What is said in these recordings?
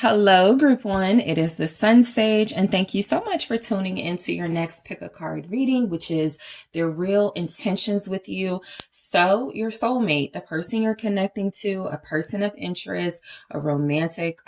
Hello, Group 1. It is the SunSage, and thank you so much for tuning into your next pick a card reading, which is their real intentions with you. So, your soulmate, the person you're connecting to, a person of interest, a romantic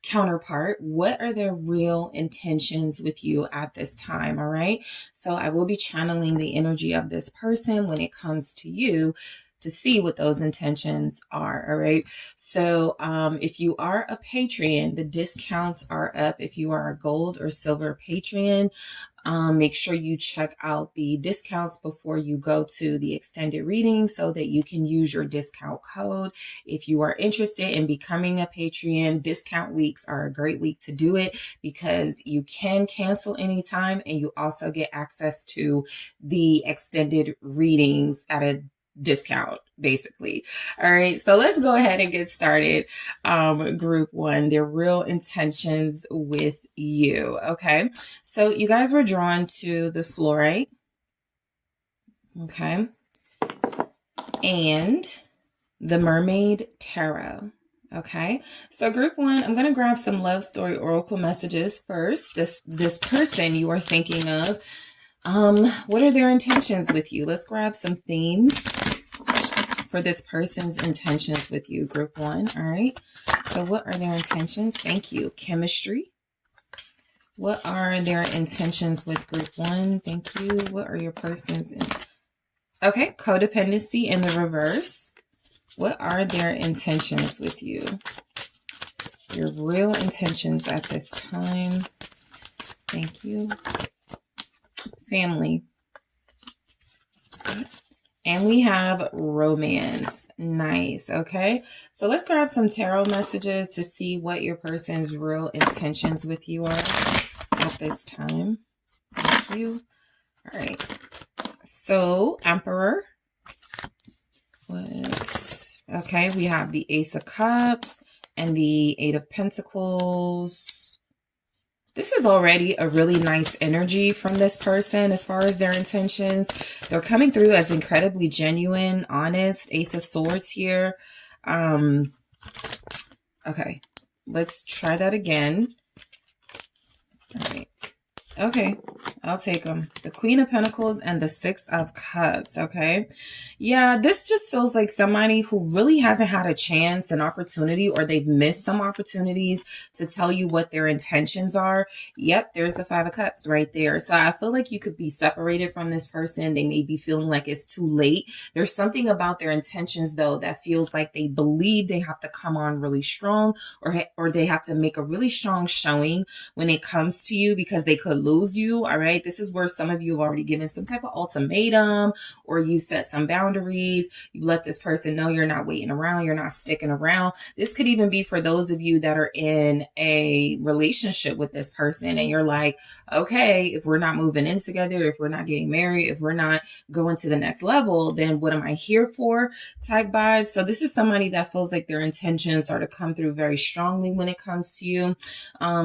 counterpart, what are their real intentions with you at this time? All right. So, I will be channeling the energy of this person when it comes to you, to see what those intentions are. All right. So if you are a Patreon, the discounts are up. If you are a gold or silver Patreon, make sure you check out the discounts before you go to the extended reading so that you can use your discount code. If you are interested in becoming a Patreon, discount weeks are a great week to do it because you can cancel anytime and you also get access to the extended readings at a discount, basically. All right, so let's go ahead and get started. Group 1, their real intentions with you. Okay, so you guys were drawn to the fluorite. Okay, and the mermaid tarot. Okay, so group 1, I'm going to grab some love story oracle messages first. This person you are thinking of, what are their intentions with you? Let's grab some themes for this person's intentions with you, group 1. All right. So what are their intentions? Thank you. Chemistry. What are their intentions with group 1? Thank you. What are your person's okay, codependency in the reverse. What are their intentions with you? Your real intentions at this time. Thank you. Family. And we have romance. Nice. Okay. So let's grab some tarot messages to see what your person's real intentions with you are at this time. Thank you. All right. So Emperor. Okay. We have the Ace of Cups and the Eight of Pentacles. This is already a really nice energy from this person as far as their intentions. They're coming through as incredibly genuine, honest. Ace of Swords here. Okay, let's try that again. All right. Okay, I'll take them. The Queen of Pentacles and the Six of Cups, okay? Yeah, this just feels like somebody who really hasn't had a chance, an opportunity, or they've missed some opportunities to tell you what their intentions are. Yep, there's the Five of Cups right there. So I feel like you could be separated from this person. They may be feeling like it's too late. There's something about their intentions, though, that feels like they believe they have to come on really strong, or they have to make a really strong showing when it comes to you because they could lose you. All right. This is where some of you have already given some type of ultimatum, or you set some boundaries. You let this person know you're not waiting around. You're not sticking around. This could even be for those of you that are in a relationship with this person and you're like, okay, if we're not moving in together, if we're not getting married, if we're not going to the next level, then what am I here for type vibe. So this is somebody that feels like their intentions are to come through very strongly when it comes to you.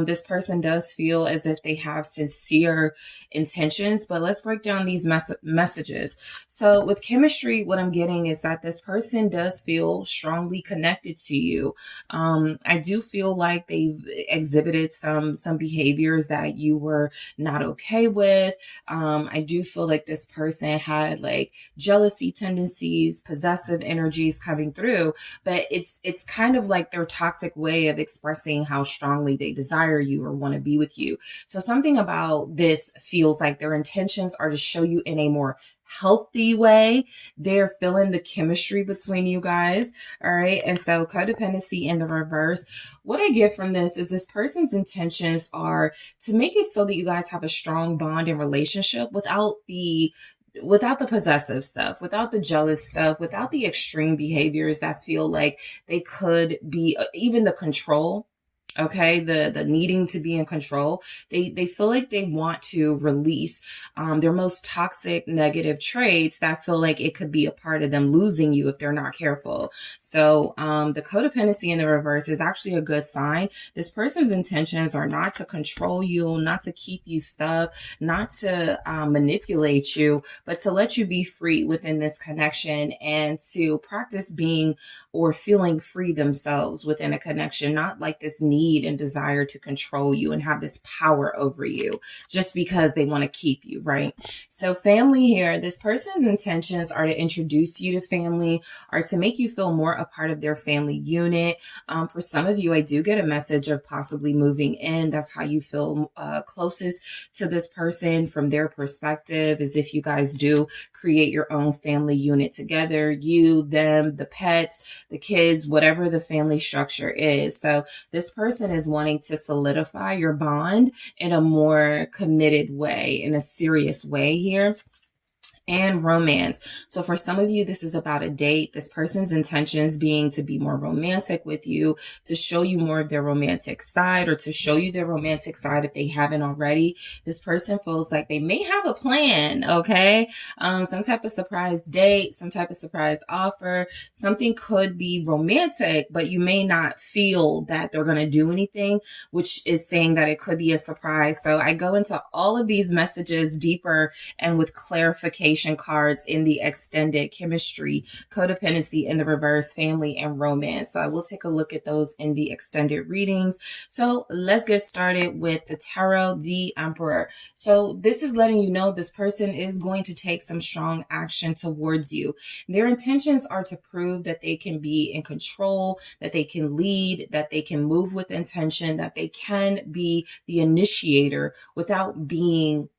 This person does feel as if they have sincere intentions, but let's break down these messages. So with chemistry, what I'm getting is that this person does feel strongly connected to you. I do feel like they've exhibited some behaviors that you were not okay with. I do feel like this person had like jealousy tendencies, possessive energies coming through, but it's kind of like their toxic way of expressing how strongly they desire you or want to be with you. So something about this feels like their intentions are to show you in a more healthy way. They're feeling the chemistry between you guys. All right. And so codependency in the reverse. What I get from this is this person's intentions are to make it so that you guys have a strong bond and relationship without the possessive stuff, without the jealous stuff, without the extreme behaviors that feel like they could be, even the control. Okay, the needing to be in control. They feel like they want to release their most toxic negative traits that feel like it could be a part of them losing you if they're not careful. So the codependency in the reverse is actually a good sign. This person's intentions are not to control you, not to keep you stuck, not to manipulate you, but to let you be free within this connection and to practice being or feeling free themselves within a connection, not like this need need and desire to control you and have this power over you just because they want to keep you, right? So family here, this person's intentions are to introduce you to family, are to make you feel more a part of their family unit. For some of you, I do get a message of possibly moving in. That's how you feel closest to this person from their perspective, is if you guys do create your own family unit together, you, them, the pets, the kids, whatever the family structure is. So this person is wanting to solidify your bond in a more committed way, in a serious way here. And romance. So for some of you, this is about a date. This person's intentions being to be more romantic with you, to show you more of their romantic side, or to show you their romantic side if they haven't already. This person feels like they may have a plan, okay? Some type of surprise date, some type of surprise offer. Something could be romantic, but you may not feel that they're going to do anything, which is saying that it could be a surprise. So I go into all of these messages deeper and with clarification cards in the extended chemistry, codependency in the reverse, family, and romance. So I will take a look at those in the extended readings. So let's get started with the tarot, the Emperor. So this is letting you know this person is going to take some strong action towards you. Their intentions are to prove that they can be in control, that they can lead, that they can move with intention, that they can be the initiator without being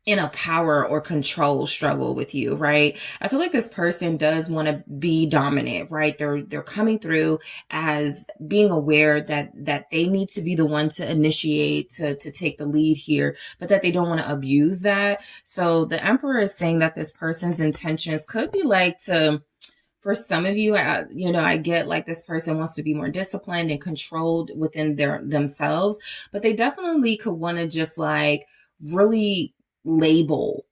in a power or control struggle with you, right? I feel like this person does want to be dominant, right? They're coming through as being aware that they need to be the one to initiate, to take the lead here, but that they don't want to abuse that. So the Emperor is saying that this person's intentions could be like to, for some of you, I get like this person wants to be more disciplined and controlled within themselves, but they definitely could want to just like really label,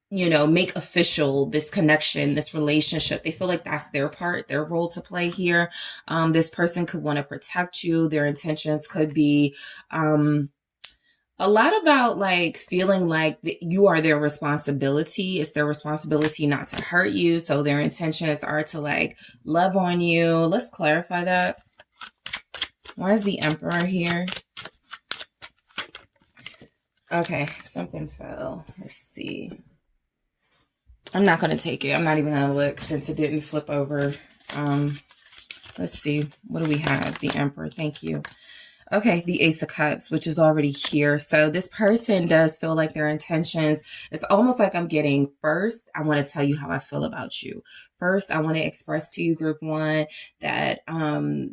make official this connection, this relationship. They feel like that's their part, their role to play here. This person could want to protect you. Their intentions could be a lot about like feeling like you are their responsibility. It's their responsibility not to hurt you. So their intentions are to like love on you. Let's clarify that. Why is the Emperor here? Okay, something fell. Let's see. I'm not going to take it. I'm not even going to look since it didn't flip over. Let's see. What do we have? The Emperor. Thank you. Okay, the Ace of Cups, which is already here. So this person does feel like their intentions, it's almost like I'm getting, first, I want to tell you how I feel about you. First, I want to express to you, group one, that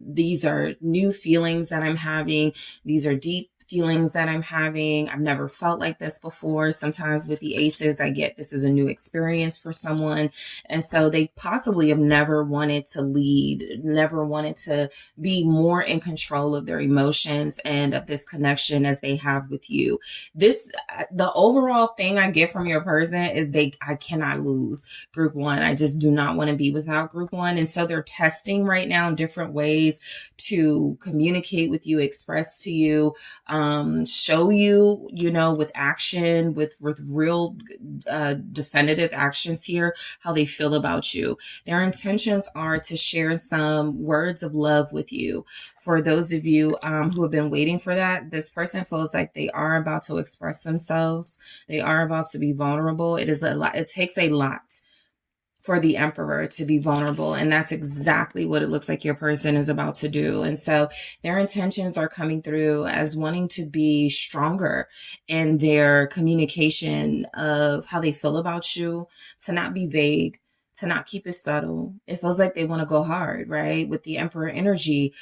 these are new feelings that I'm having. These are deep feelings that I'm having. I've never felt like this before. Sometimes with the aces, I get this is a new experience for someone. And so they possibly have never wanted to lead, never wanted to be more in control of their emotions and of this connection as they have with you. The overall thing I get from your person is I cannot lose group one. I just do not want to be without group one. And so they're testing right now different ways to communicate with you, express to you, show you, with action, with real definitive actions here, how they feel about you. Their intentions are to share some words of love with you. For those of you who have been waiting for that, this person feels like they are about to express themselves. They are about to be vulnerable. It is a lot. It takes a lot for the Emperor to be vulnerable. And that's exactly what it looks like your person is about to do. And so their intentions are coming through as wanting to be stronger in their communication of how they feel about you, to not be vague, to not keep it subtle. It feels like they want to go hard, right? With the Emperor energy,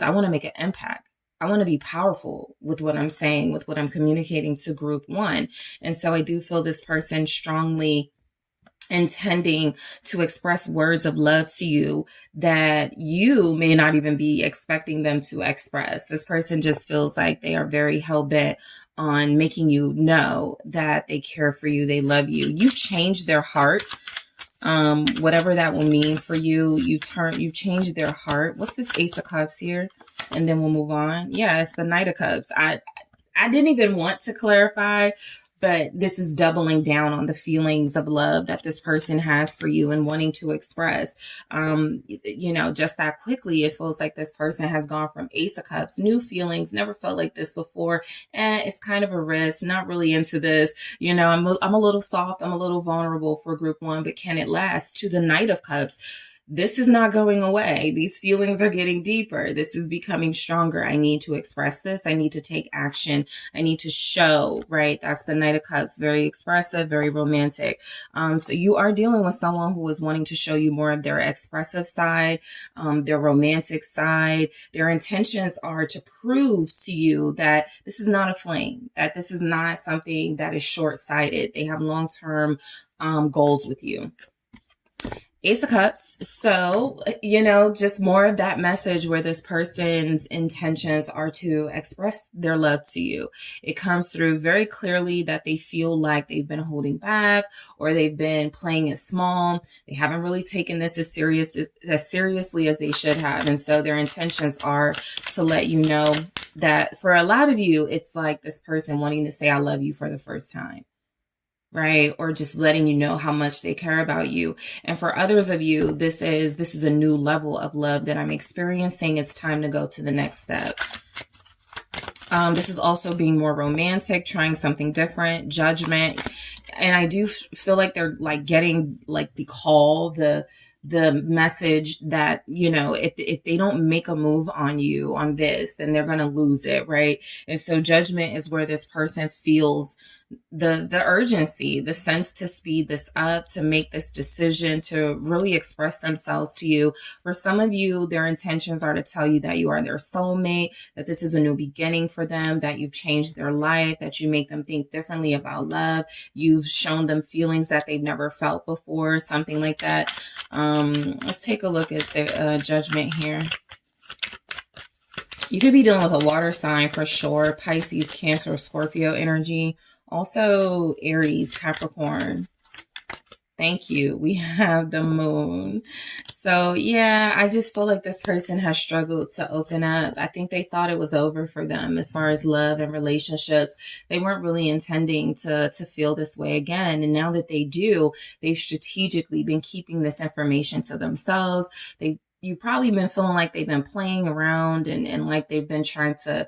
I want to make an impact. I want to be powerful with what I'm saying, with what I'm communicating to group one. And so I do feel this person strongly intending to express words of love to you that you may not even be expecting them to express. This person just feels like they are very hell-bent on making you know that they care for you, they love you. You've changed their heart. Whatever that will mean for you, you changed their heart. What's this Ace of Cups here? And then we'll move on. Yeah, it's the Knight of Cups. I didn't even want to clarify, but this is doubling down on the feelings of love that this person has for you and wanting to express. You know, just that quickly, it feels like this person has gone from Ace of Cups, new feelings, never felt like this before, and it's kind of a risk, not really into this. You know, I'm a little soft, I'm a little vulnerable for group one, but can it last? To the Knight of Cups. This is not going away. These feelings are getting deeper. This is becoming stronger. I need to express this. I need to take action. I need to show, right? That's the Knight of Cups. Very expressive, very romantic. So you are dealing with someone who is wanting to show you more of their expressive side, their romantic side. Their intentions are to prove to you that this is not a fling, that this is not something that is short-sighted. They have long-term goals with you. Ace of Cups. So, you know, just more of that message where this person's intentions are to express their love to you. It comes through very clearly that they feel like they've been holding back or they've been playing it small. They haven't really taken this as seriously as they should have. And so their intentions are to let you know that for a lot of you, it's like this person wanting to say, I love you for the first time. Right? Or just letting you know how much they care about you. And for others of you, this is a new level of love that I'm experiencing. It's time to go to the next step. This is also being more romantic, trying something different, judgment. And I do feel like they're like getting like the call, the message that, you know, if they don't make a move on you on this, then they're going to lose it. Right. And so judgment is where this person feels the urgency, the sense to speed this up, to make this decision, to really express themselves to you. For some of you, their intentions are to tell you that you are their soulmate, that this is a new beginning for them, that you've changed their life, that you make them think differently about love. You've shown them feelings that they've never felt before, something like that. Let's take a look at the judgment here. You could be dealing with a water sign for sure. Pisces, Cancer, Scorpio energy. Also Aries, Capricorn. Thank you. We have the moon. So yeah, I just feel like this person has struggled to open up. I think they thought it was over for them as far as love and relationships. They weren't really intending to feel this way again. And now that they do, they've strategically been keeping this information to themselves. You've probably been feeling like they've been playing around and like they've been trying to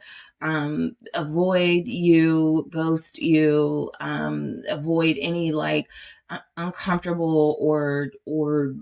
avoid you, ghost you, avoid any like uncomfortable or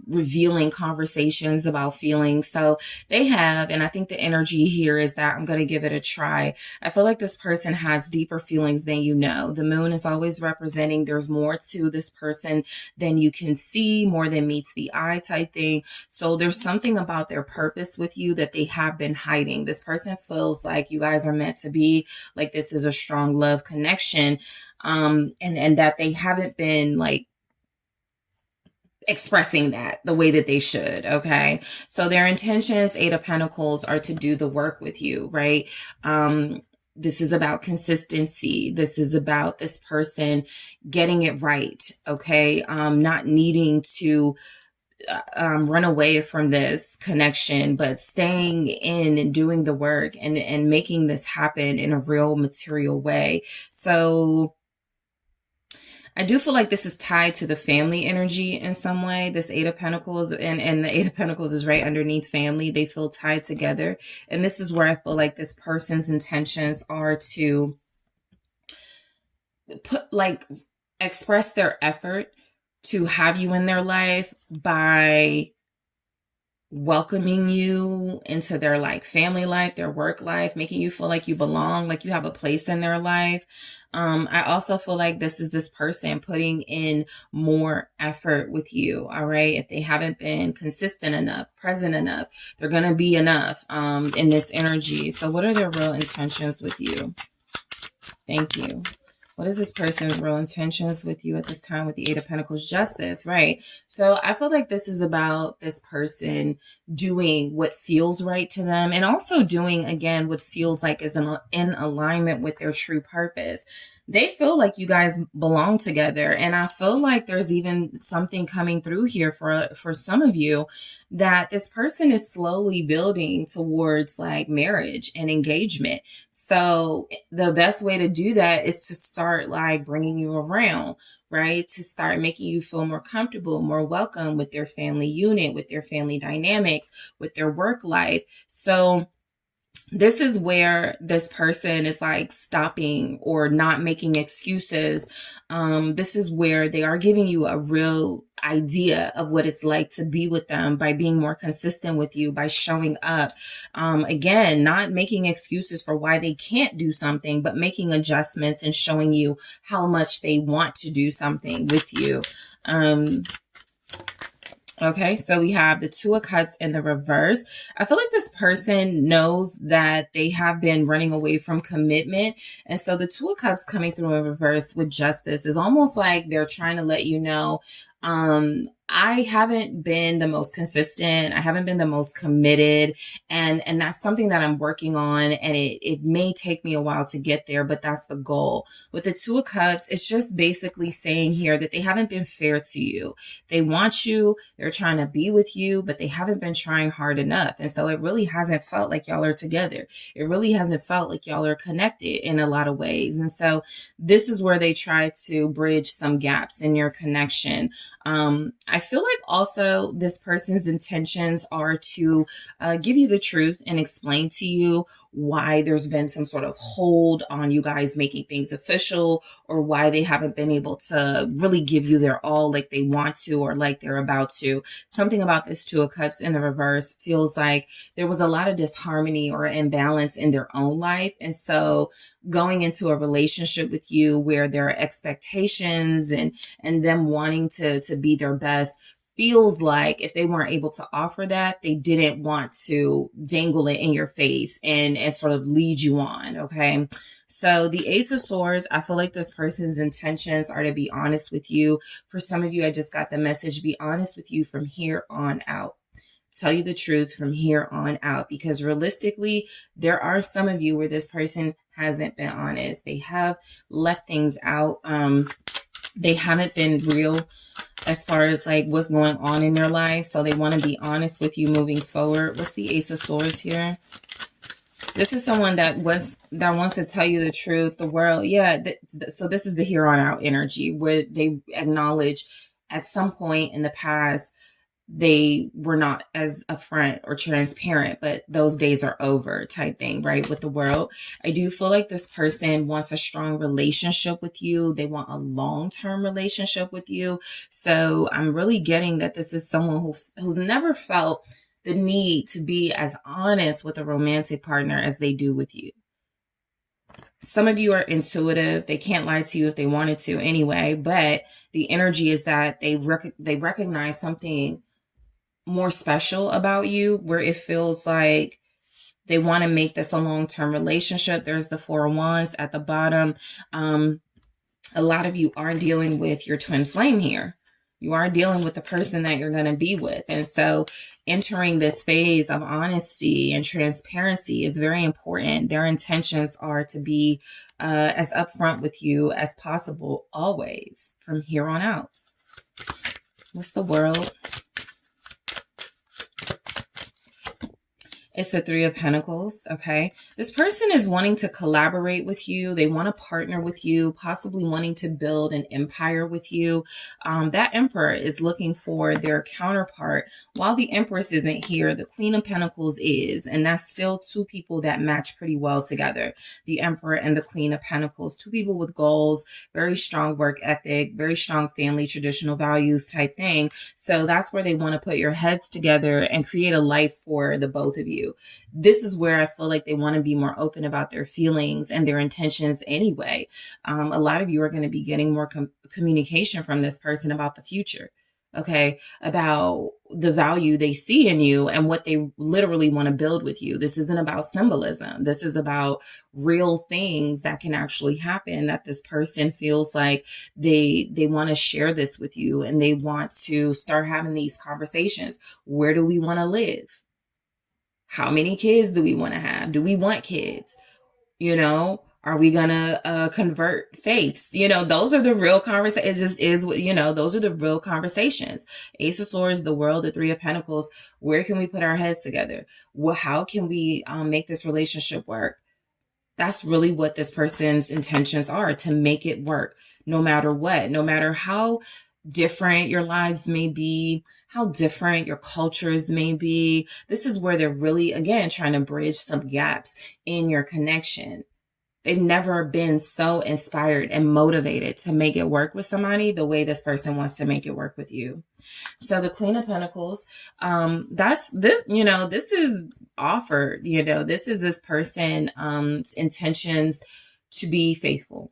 revealing conversations about feelings. So they have, and I think the energy here is that I'm going to give it a try. I feel like this person has deeper feelings than you know. The moon is always representing there's more to this person than you can see, more than meets the eye type thing. So there's something about their purpose with you that they have been hiding. This person feels like you guys are meant to be, like this is a strong love connection, and that they haven't been like expressing that the way that they should. Okay. So their intentions, Eight of Pentacles, are to do the work with you, right? This is about consistency. This is about this person getting it right. Okay. Not needing to run away from this connection, but staying in and doing the work and making this happen in a real material way. So I do feel like this is tied to the family energy in some way. This Eight of Pentacles and the Eight of Pentacles is right underneath family. They feel tied together. And this is where I feel like this person's intentions are to express their effort to have you in their life by welcoming you into their like family life, their work life, making you feel like you belong, like you have a place in their life. I also feel like this is this person putting in more effort with you. All right. If they haven't been consistent enough, present enough, they're going to be enough, in this energy. So what are their real intentions with you? Thank you. What is this person's real intentions with you at this time with the Eight of Pentacles? Justice, right? So I feel like this is about this person doing what feels right to them and also doing, again, what feels like is in alignment with their true purpose. They feel like you guys belong together. And I feel like there's even something coming through here for some of you that this person is slowly building towards like marriage and engagement. So the best way to do that is to start start like bringing you around, right? To start making you feel more comfortable, more welcome with their family unit, with their family dynamics, with their work life. So this is where this person is like stopping or not making excuses. This is where they are giving you a real idea of what it's like to be with them by being more consistent with you, by showing up. Again, not making excuses for why they can't do something, but making adjustments and showing you how much they want to do something with you. Okay, so we have the Two of Cups in the reverse. I feel like this person knows that they have been running away from commitment. And so the Two of Cups coming through in reverse with Justice is almost like they're trying to let you know, I haven't been the most consistent. I haven't been the most committed. And that's something that I'm working on. And it may take me a while to get there, but that's the goal. With the Two of Cups, it's just basically saying here that they haven't been fair to you. They want you, they're trying to be with you, but they haven't been trying hard enough. And so it really hasn't felt like y'all are together. It really hasn't felt like y'all are connected in a lot of ways. And so this is where they try to bridge some gaps in your connection. I feel like also this person's intentions are to give you the truth and explain to you why there's been some sort of hold on you guys making things official, or why they haven't been able to really give you their all like they want to or like they're about to. Something about this Two of Cups in the reverse feels like there was a lot of disharmony or imbalance in their own life. And so going into a relationship with you where there are expectations and them wanting to be their best feels like if they weren't able to offer that, they didn't want to dangle it in your face and sort of lead you on. Okay. So the Ace of Swords, I feel like this person's intentions are to be honest with you. For some of you, I just got the message, be honest with you from here on out. Tell you the truth from here on out, because realistically, there are some of you where this person hasn't been honest. They have left things out. They haven't been real as far as like what's going on in their life. So they want to be honest with you moving forward. What's the Ace of Swords here? This is someone that wants to tell you the truth, the world. Yeah. So this is the here on out energy where they acknowledge at some point in the past, they were not as upfront or transparent, but those days are over type thing, right? With the world. I do feel like this person wants a strong relationship with you. They want a long-term relationship with you. So I'm really getting that this is someone who's never felt the need to be as honest with a romantic partner as they do with you. Some of you are intuitive. They can't lie to you if they wanted to anyway, but the energy is that they recognize something more special about you, where it feels like they want to make this a long-term relationship. There's the Four of Wands at the bottom. A lot of you are dealing with your twin flame here. You are dealing with the person that you're going to be with. And so entering this phase of honesty and transparency is very important. Their intentions are to be as upfront with you as possible, always, from here on out. What's the World? It's the Three of Pentacles, okay? This person is wanting to collaborate with you. They want to partner with you, possibly wanting to build an empire with you. That Emperor is looking for their counterpart. While the Empress isn't here, the Queen of Pentacles is, and that's still two people that match pretty well together. The Emperor and the Queen of Pentacles, two people with goals, very strong work ethic, very strong family, traditional values type thing. So that's where they want to put your heads together and create a life for the both of you. This is where I feel like they want to be more open about their feelings and their intentions anyway. A lot of you are going to be getting more communication from this person about the future, okay? About the value they see in you and what they literally want to build with you. This isn't about symbolism. This is about real things that can actually happen, that this person feels like they want to share this with you, and they want to start having these conversations. Where do we want to live? How many kids do we want to have? Do we want kids? You know, are we going to convert faiths? You know, those are the real conversations. It just is, you know, those are the real conversations. Ace of Swords, the World, the Three of Pentacles. Where can we put our heads together? Well, how can we make this relationship work? That's really what this person's intentions are, to make it work no matter what, no matter how different your lives may be, how different your cultures may be. This is where they're really, again, trying to bridge some gaps in your connection. They've never been so inspired and motivated to make it work with somebody the way this person wants to make it work with you. So the Queen of Pentacles, that's this, this is offered, this is this person, intentions to be faithful,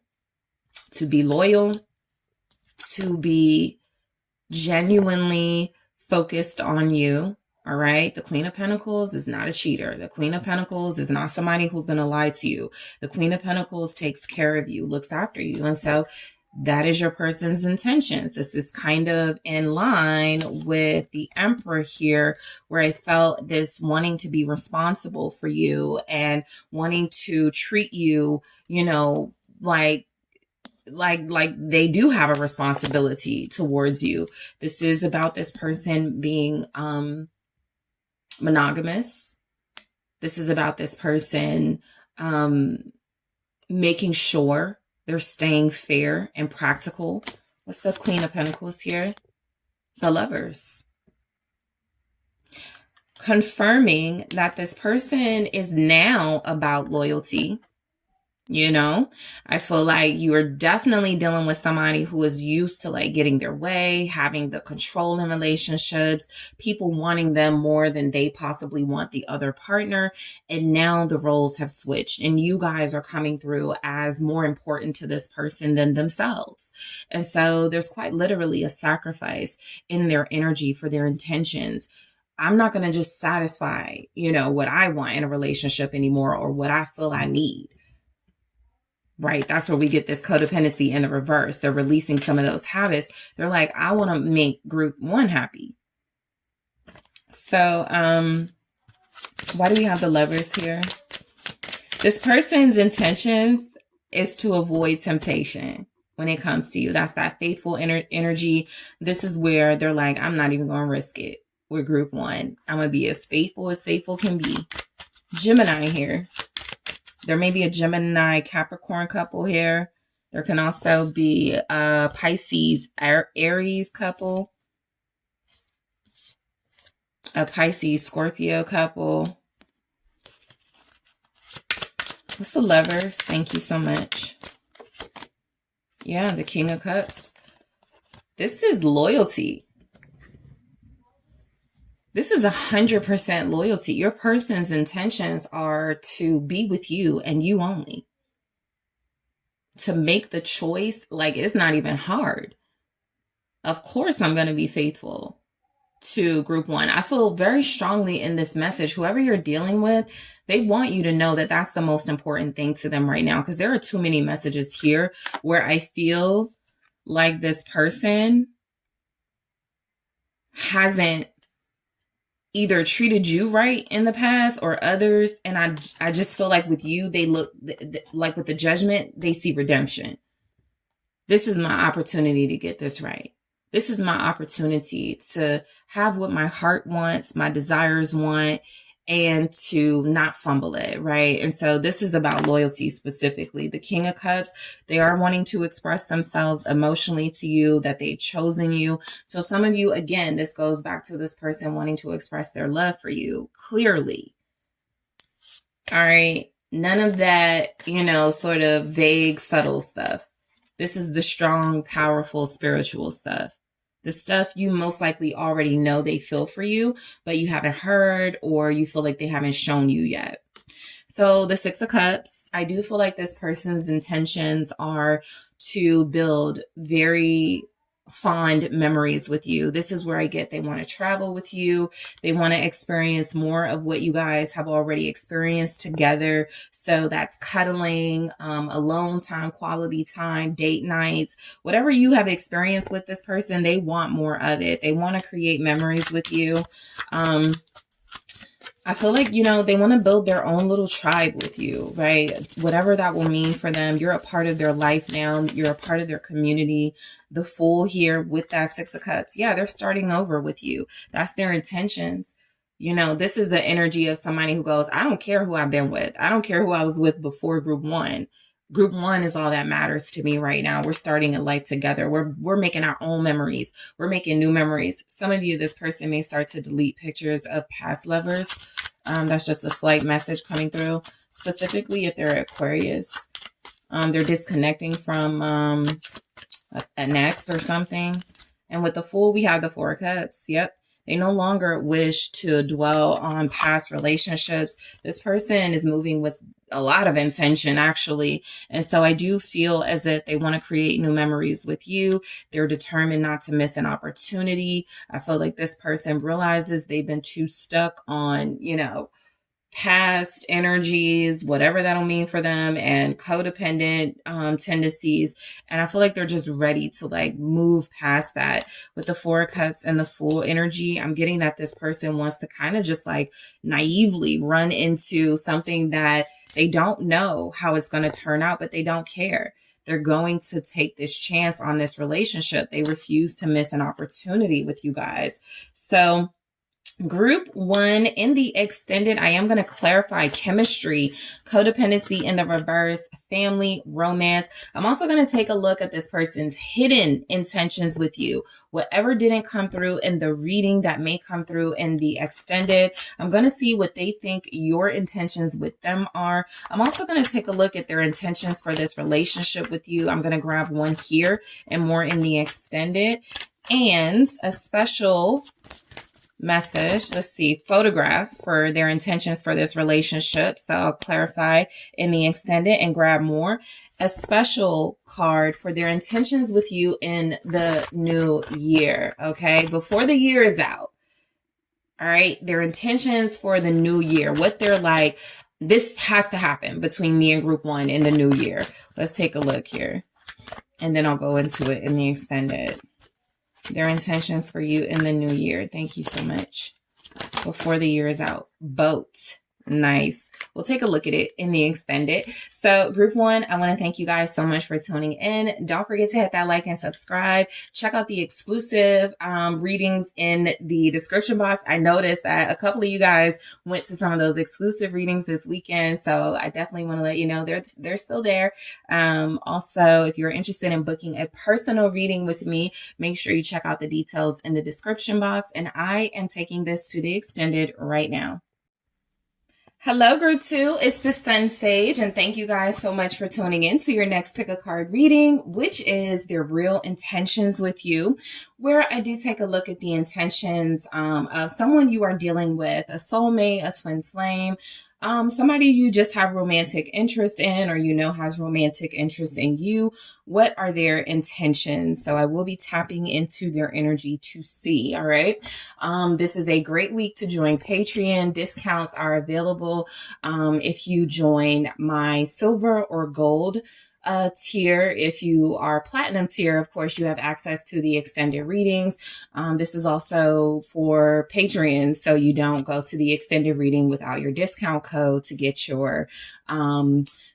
to be loyal, to be genuinely focused on you. All right. The Queen of Pentacles is not a cheater. The Queen of Pentacles is not somebody who's going to lie to you. The Queen of Pentacles takes care of you, looks after you. And so that is your person's intentions. This is kind of in line with the Emperor here, where I felt this wanting to be responsible for you and wanting to treat you, like they do have a responsibility towards you. This is about this person being monogamous. This is about this person making sure they're staying fair and practical. What's the Queen of Pentacles here? The Lovers. Confirming that this person is now about loyalty. I feel like you are definitely dealing with somebody who is used to like getting their way, having the control in relationships, people wanting them more than they possibly want the other partner. And now the roles have switched and you guys are coming through as more important to this person than themselves. And so there's quite literally a sacrifice in their energy for their intentions. I'm not going to just satisfy, what I want in a relationship anymore or what I feel I need. Right. That's where we get this codependency in the reverse. They're releasing some of those habits. They're like, I want to make group one happy. So, why do we have the Lovers here? This person's intentions is to avoid temptation when it comes to you. That's that faithful energy. This is where they're like, I'm not even going to risk it with group one. I'm going to be as faithful can be. Gemini here. There may be a Gemini Capricorn couple here. There can also be a Pisces Aries couple. A Pisces Scorpio couple. What's the Lovers? Thank you so much. Yeah, the King of Cups. This is loyalty. This is 100% loyalty. Your person's intentions are to be with you and you only. To make the choice, like it's not even hard. Of course, I'm going to be faithful to group one. I feel very strongly in this message. Whoever you're dealing with, they want you to know that that's the most important thing to them right now. Because there are too many messages here where I feel like this person hasn't either treated you right in the past or others. And I just feel like with you, they look like with the Judgment, they see redemption. This is my opportunity to get this right. This is my opportunity to have what my heart wants, my desires want, and to not fumble it, right? And so this is about loyalty specifically. The King of Cups, they are wanting to express themselves emotionally to you, that they've chosen you. So some of you, again, this goes back to this person wanting to express their love for you clearly. All right. None of that, sort of vague, subtle stuff. This is the strong, powerful, spiritual stuff. The stuff you most likely already know they feel for you, but you haven't heard or you feel like they haven't shown you yet. So the Six of Cups, I do feel like this person's intentions are to build very fond memories with you. This is where I get they want to travel with you. They want to experience more of what you guys have already experienced together. So that's cuddling, alone time, quality time, date nights, whatever you have experienced with this person, they want more of it. They want to create memories with you. I feel like, they want to build their own little tribe with you, right? Whatever that will mean for them. You're a part of their life now. You're a part of their community. The Fool here with that Six of Cups. Yeah, they're starting over with you. That's their intentions. You know, this is the energy of somebody who goes, I don't care who I've been with. I don't care who I was with before group one. Group one is all that matters to me right now. We're starting a life together. We're making our own memories. We're making new memories. Some of you, this person may start to delete pictures of past lovers. That's just a slight message coming through. Specifically, if they're Aquarius, they're disconnecting from an ex or something. And with the Fool, we have the Four of Cups. Yep. They no longer wish to dwell on past relationships. This person is moving with a lot of intention, actually. And so I do feel as if they want to create new memories with you. They're determined not to miss an opportunity. I feel like this person realizes they've been too stuck on, you know, past energies, whatever that'll mean for them, and codependent tendencies. And I feel like they're just ready to like move past that. With the Four of Cups and the Fool energy, I'm getting that this person wants to kind of just like naively run into something that they don't know how it's going to turn out, but they don't care. They're going to take this chance on this relationship. They refuse to miss an opportunity with you guys. So group one in the extended, I am going to clarify chemistry, codependency in the reverse, family, romance. I'm also going to take a look at this person's hidden intentions with you. Whatever didn't come through in the reading that may come through in the extended, I'm going to see what they think your intentions with them are. I'm also going to take a look at their intentions for this relationship with you. I'm going to grab one here and more in the extended, and a special message, let's see, photograph for their intentions for this relationship. So I'll clarify in the extended and grab more. A special card for their intentions with you in the new year. Okay, before the year is out. All right, their intentions for the new year, what they're like. This has to happen between me and group one in the new year. Let's take a look here, and then I'll go into it in the extended. Their intentions for you in the new year. Thank you so much. Before the year is out. Boat. Nice. We'll take a look at it in the extended. So group one, I want to thank you guys so much for tuning in. Don't forget to hit that like and subscribe. Check out the exclusive readings in the description box. I noticed that a couple of you guys went to some of those exclusive readings this weekend. So I definitely want to let you know they're still there. Also, if you're interested in booking a personal reading with me, make sure you check out the details in the description box. And I am taking this to the extended right now. Hello, group two. It's the SunSage, and thank you guys so much for tuning in to your next pick a card reading, which is their real intentions with you, where I do take a look at the intentions of someone you are dealing with, a soulmate, a twin flame, somebody you just have romantic interest in, or you know has romantic interest in you. What are their intentions? So I will be tapping into their energy to see. All right. This is a great week to join Patreon. Discounts are available if you join my silver or gold tier. If you are platinum tier, of course, you have access to the extended readings. This is also for Patreon, so you don't go to the extended reading without your discount code to get your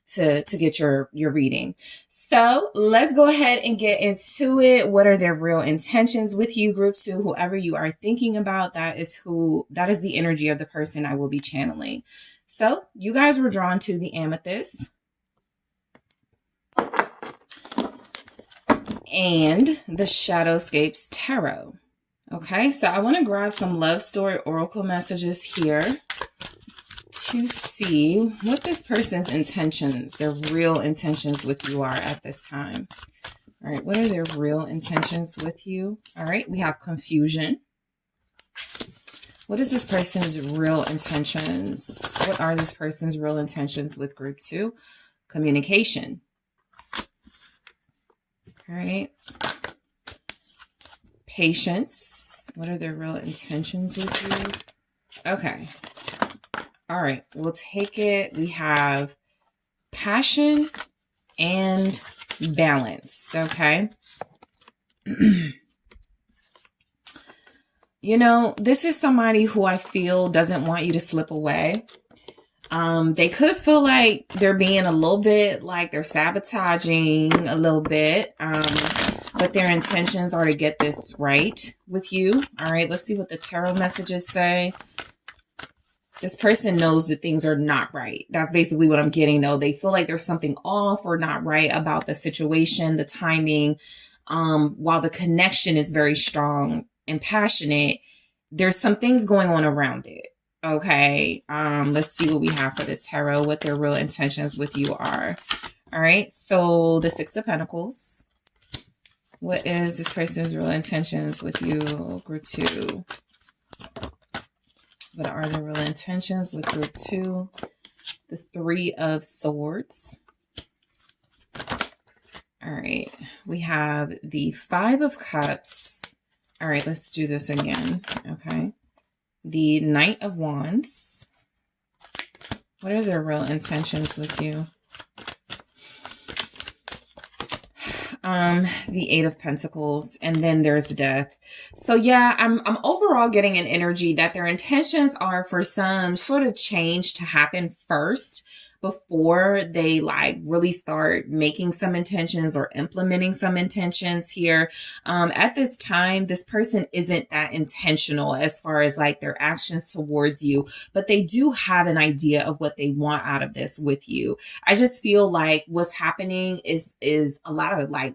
to get your reading. So let's go ahead and get into it. What are their real intentions with you, group two? Whoever you are thinking about, that is the energy of the person I will be channeling. So you guys were drawn to the amethyst and the Shadowscapes Tarot. Okay, so I want to grab some love story oracle messages here to see what this person's intentions, their real intentions with you are at this time. All right, what are their real intentions with you? All right, we have confusion. What is this person's real intentions? What are this person's real intentions with group two? Communication. All right. Patience. What are their real intentions with you? Okay. All right. We'll take it. We have passion and balance. Okay. You know, this is somebody who I feel doesn't want you to slip away. They could feel like they're being a little bit like they're sabotaging a little bit, but their intentions are to get this right with you. All right, let's see what the tarot messages say. This person knows that things are not right. That's basically what I'm getting, though. They feel like there's something off or not right about the situation, the timing. While the connection is very strong and passionate, there's some things going on around it. Okay. Let's see what we have for the tarot, what their real intentions with you are. All right. So the Six of Pentacles. What is this person's real intentions with you, Group 2? What are the real intentions with Group 2? The Three of Swords. All right. We have the Five of Cups. All right, let's do this again. Okay. The Knight of Wands. What are their real intentions with you? The Eight of Pentacles, and then there's Death. So yeah, I'm overall getting an energy that their intentions are for some sort of change to happen first before they like really start making some intentions or implementing some intentions here. At this time, this person isn't that intentional as far as like their actions towards you, but they do have an idea of what they want out of this with you. I just feel like what's happening is a lot of like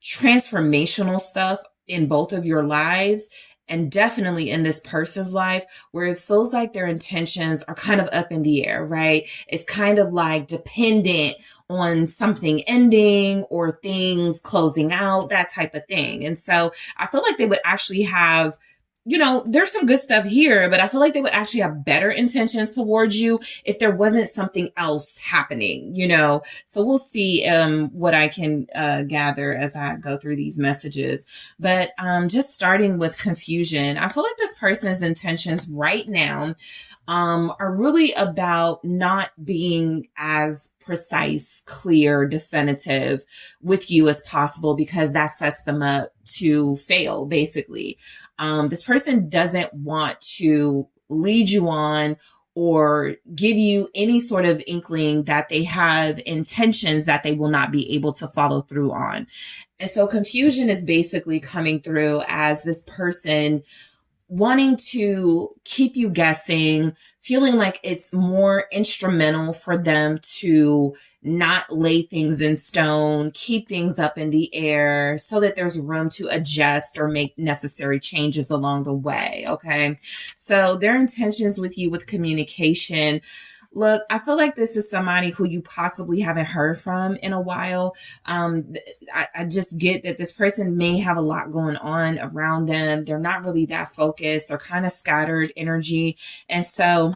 transformational stuff in both of your lives, and definitely in this person's life, where it feels like their intentions are kind of up in the air, right? It's kind of like dependent on something ending or things closing out, that type of thing. And so I feel like they would actually have, you know, there's some good stuff here, but I feel like they would actually have better intentions towards you if there wasn't something else happening, you know? So we'll see what I can gather as I go through these messages. But just starting with confusion, I feel like this person's intentions right now are really about not being as precise, clear, definitive with you as possible, because that sets them up to fail, basically. This person doesn't want to lead you on or give you any sort of inkling that they have intentions that they will not be able to follow through on. And so confusion is basically coming through as this person wanting to keep you guessing, feeling like it's more instrumental for them to not lay things in stone, keep things up in the air so that there's room to adjust or make necessary changes along the way. Okay. So their intentions with you with communication. Look, I feel like this is somebody who you possibly haven't heard from in a while. I just get that this person may have a lot going on around them. They're not really that focused. They're kind of scattered energy. And so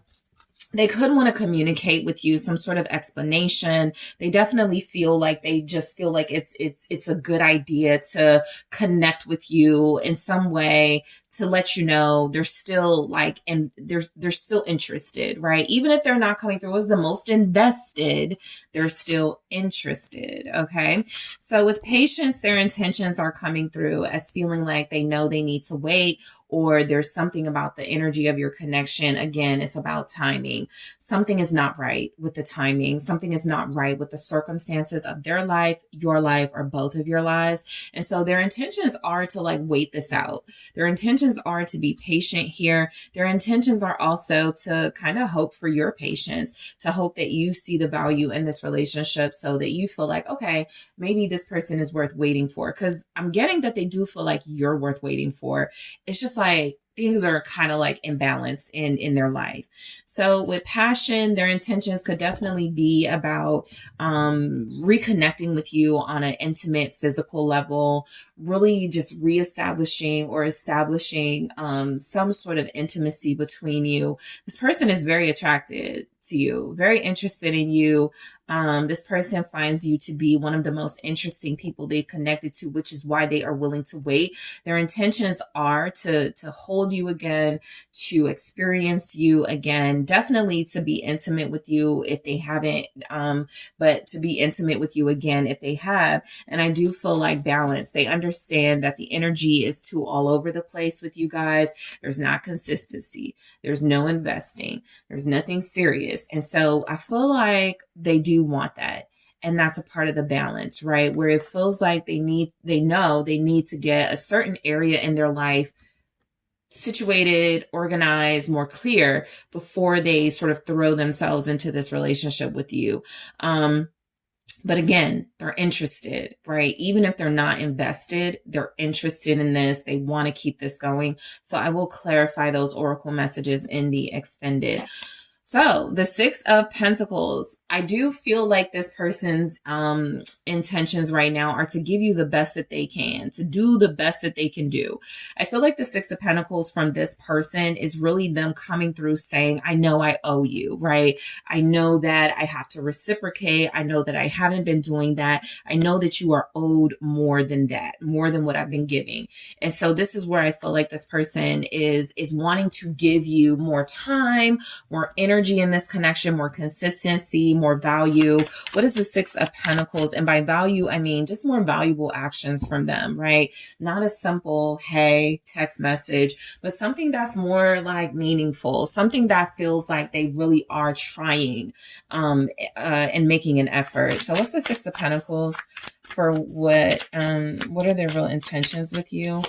they could want to communicate with you some sort of explanation. They definitely feel like they just feel like it's a good idea to connect with you in some way, to let you know they're still like, and they're still interested, right? Even if they're not coming through as the most invested, they're still interested. Okay. So with patience, their intentions are coming through as feeling like they know they need to wait, or there's something about the energy of your connection. Again, it's about timing. Something is not right with the timing. Something is not right with the circumstances of their life, your life, or both of your lives. And so their intentions are to like wait this out. Their intentions are to be patient here. Their intentions are also to kind of hope for your patience, to hope that you see the value in this relationship so that you feel like, okay, maybe this person is worth waiting for. Because I'm getting that they do feel like you're worth waiting for. It's just like things are kind of like imbalanced in their life. So with passion, their intentions could definitely be about reconnecting with you on an intimate physical level, really just reestablishing or establishing some sort of intimacy between you. This person is very attracted to you, very interested in you. This person finds you to be one of the most interesting people they've connected to, which is why they are willing to wait. Their intentions are to hold you again, to experience you again, definitely to be intimate with you if they haven't, but to be intimate with you again if they have. And I do feel like balance. They understand that the energy is too all over the place with you guys. There's not consistency. There's no investing. There's nothing serious. And so I feel like they do want that. And that's a part of the balance, right? Where it feels like they know they need to get a certain area in their life situated, organized, more clear before they sort of throw themselves into this relationship with you. But again, they're interested, right? Even if they're not invested, they're interested in this. They want to keep this going. So I will clarify those oracle messages in the extended. So the Six of Pentacles, I do feel like this person's intentions right now are to give you the best that they can, to do the best that they can do. I feel like the Six of Pentacles from this person is really them coming through saying, I know I owe you, right? I know that I have to reciprocate. I know that I haven't been doing that. I know that you are owed more than that, more than what I've been giving. And so this is where I feel like this person is wanting to give you more time, more energy in this connection, more consistency, more value. What is the Six of Pentacles? And by value, I mean just more valuable actions from them, right? Not a simple, hey, text message, but something that's more like meaningful, something that feels like they really are trying and making an effort. So what's the Six of Pentacles for what are their real intentions with you?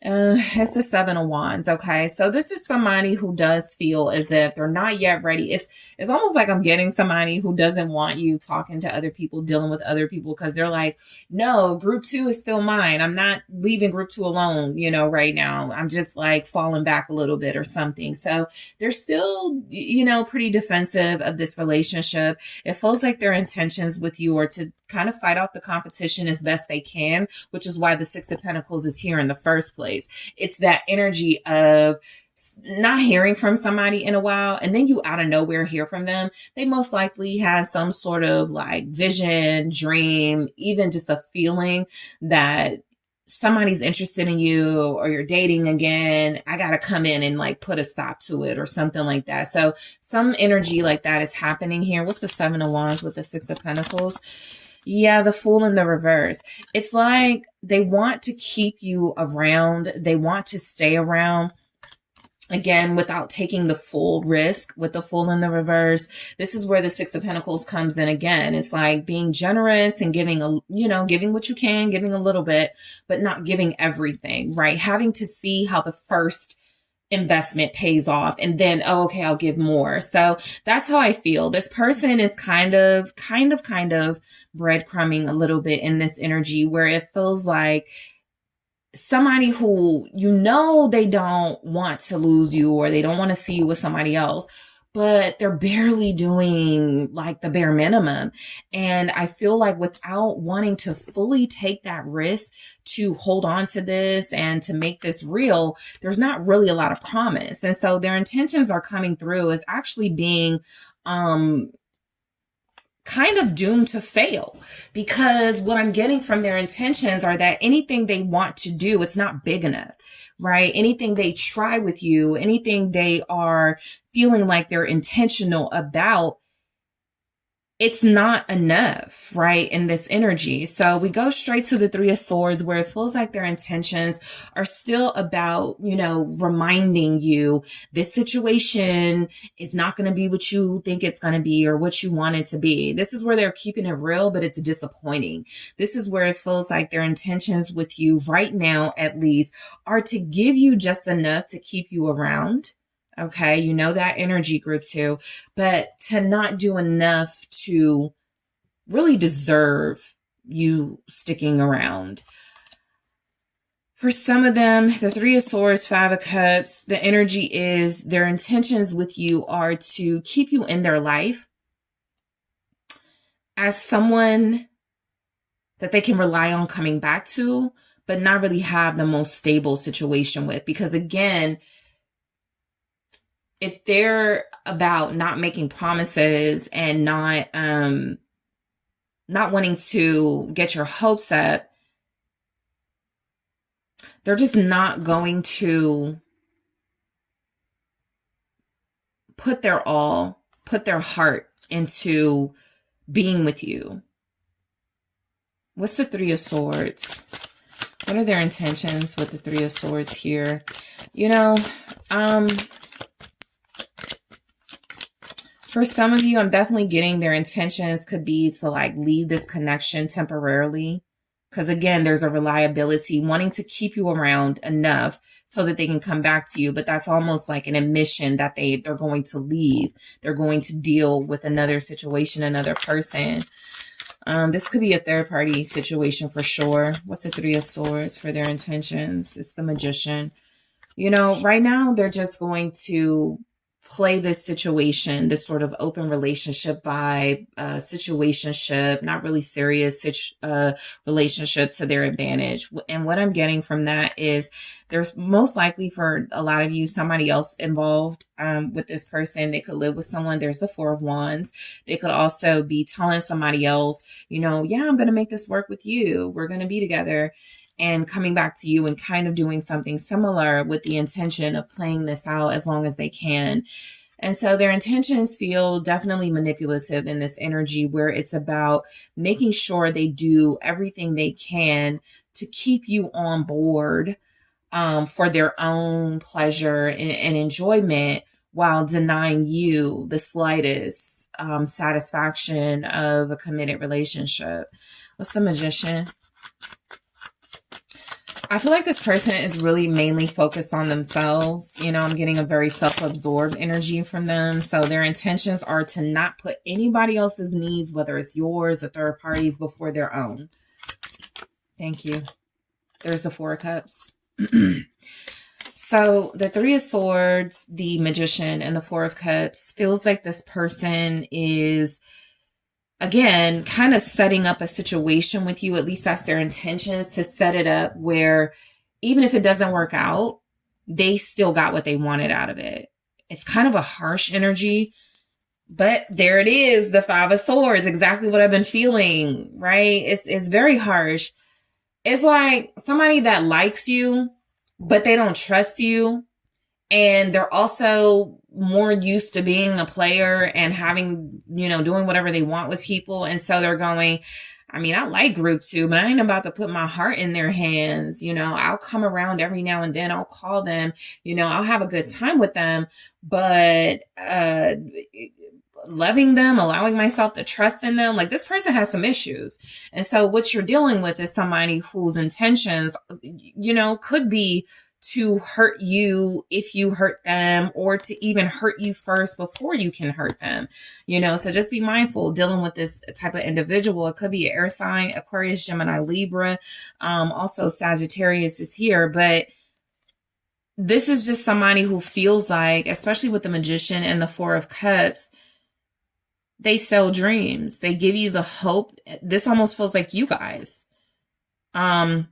It's the Seven of Wands. Okay. So this is somebody who does feel as if they're not yet ready. It's almost like I'm getting somebody who doesn't want you talking to other people, dealing with other people, because they're like, no, group two is still mine. I'm not leaving group two alone, right now. I'm just like falling back a little bit or something. So they're still, pretty defensive of this relationship. It feels like their intentions with you are to kind of fight off the competition as best they can, which is why the Six of Pentacles is here in the first place. It's that energy of not hearing from somebody in a while, and then you out of nowhere hear from them. They most likely have some sort of like vision, dream, even just a feeling that somebody's interested in you or you're dating again. I got to come in and like put a stop to it or something like that. So some energy like that is happening here. What's the Seven of Wands with the Six of Pentacles? Yeah, the Fool in the reverse. It's like they want to keep you around. They want to stay around. Again, without taking the full risk with the Fool in the reverse. This is where the Six of Pentacles comes in again. It's like being generous and giving giving what you can, giving a little bit, but not giving everything, right? Having to see how the first investment pays off and then, oh, okay, I'll give more. So that's how I feel. This person is kind of breadcrumbing a little bit in this energy where it feels like somebody who, they don't want to lose you or they don't want to see you with somebody else, but they're barely doing like the bare minimum. And I feel like without wanting to fully take that risk to hold on to this and to make this real, there's not really a lot of promise. And so their intentions are coming through as actually being, kind of doomed to fail, because what I'm getting from their intentions are that anything they want to do, it's not big enough, right? Anything they try with you, anything they are feeling like they're intentional about, it's not enough, right, in this energy. So we go straight to the Three of Swords, where it feels like their intentions are still about, reminding you this situation is not going to be what you think it's going to be or what you want it to be. This is where they're keeping it real, but it's disappointing. This is where it feels like their intentions with you right now, at least, are to give you just enough to keep you around. Okay, that energy, group two, but to not do enough to really deserve you sticking around. For some of them, the Three of Swords, Five of Cups, the energy is their intentions with you are to keep you in their life as someone that they can rely on coming back to, but not really have the most stable situation with. Because again, if they're about not making promises and not wanting to get your hopes up, they're just not going to put their all, put their heart into being with you. What's the Three of Swords? What are their intentions with the Three of Swords here? For some of you, I'm definitely getting their intentions could be to like leave this connection temporarily. Because again, there's a reliability, wanting to keep you around enough so that they can come back to you. But that's almost like an admission that they're going to leave. They're going to deal with another situation, another person. This could be a third party situation for sure. What's the Three of Swords for their intentions? It's the Magician. You know, right now they're just going to play this situation, this sort of open relationship vibe, situationship, not really serious relationship to their advantage. And what I'm getting from that is there's most likely for a lot of you somebody else involved with this person. They could live with someone. There's the Four of Wands. They could also be telling somebody else, you know, yeah, I'm going to make this work with you. We're going to be together. And coming back to you and kind of doing something similar with the intention of playing this out as long as they can. And so their intentions feel definitely manipulative in this energy where it's about making sure they do everything they can to keep you on board for their own pleasure and enjoyment while denying you the slightest satisfaction of a committed relationship. What's the Magician? I feel like this person is really mainly focused on themselves. You know, I'm getting a very self-absorbed energy from them. So their intentions are to not put anybody else's needs, whether it's yours or third parties, before their own. Thank you. There's the Four of Cups. So the Three of Swords, the Magician, and the Four of Cups feels like this person is, again, kind of setting up a situation with you. At least that's their intentions, to set it up where even if it doesn't work out, they still got what they wanted out of it. It's kind of a harsh energy, but there it is. The Five of Swords, exactly what I've been feeling, right? It's very harsh. It's like somebody that likes you, but they don't trust you. And they're also more used to being a player and having, you know, doing whatever they want with people. And so they're going, I mean, I like group 2, but I ain't about to put my heart in their hands. You know, I'll come around every now and then. I'll call them, you know, I'll have a good time with them, but, loving them, allowing myself to trust in them, like this person has some issues. And so what you're dealing with is somebody whose intentions, you know, could be to hurt you if you hurt them, or to even hurt you first before you can hurt them, you know. So just be mindful dealing with this type of individual. It could be an air sign, Aquarius, Gemini, Libra, also Sagittarius is here, but this is just somebody who feels like, especially with the Magician and the Four of Cups, they sell dreams. They give you the hope. This almost feels like you guys, kind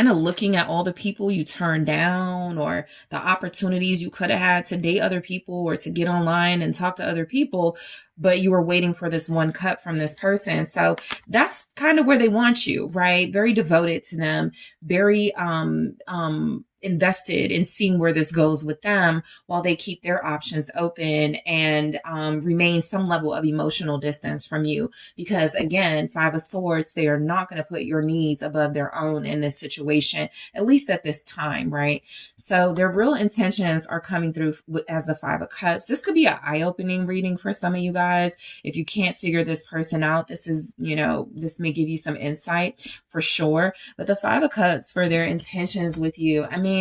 of looking at all the people you turned down, or the opportunities you could have had to date other people or to get online and talk to other people, but you were waiting for this one cut from this person. So that's kind of where they want you, right? Very devoted to them, very invested in seeing where this goes with them, while they keep their options open and remain some level of emotional distance from you. Because again, Five of Swords, they are not going to put your needs above their own in this situation, at least at this time, right? So their real intentions are coming through as the Five of Cups. This could be an eye-opening reading for some of you guys. If you can't figure this person out, this is, you know, this may give you some insight for sure. But the Five of Cups for their intentions with you, I mean,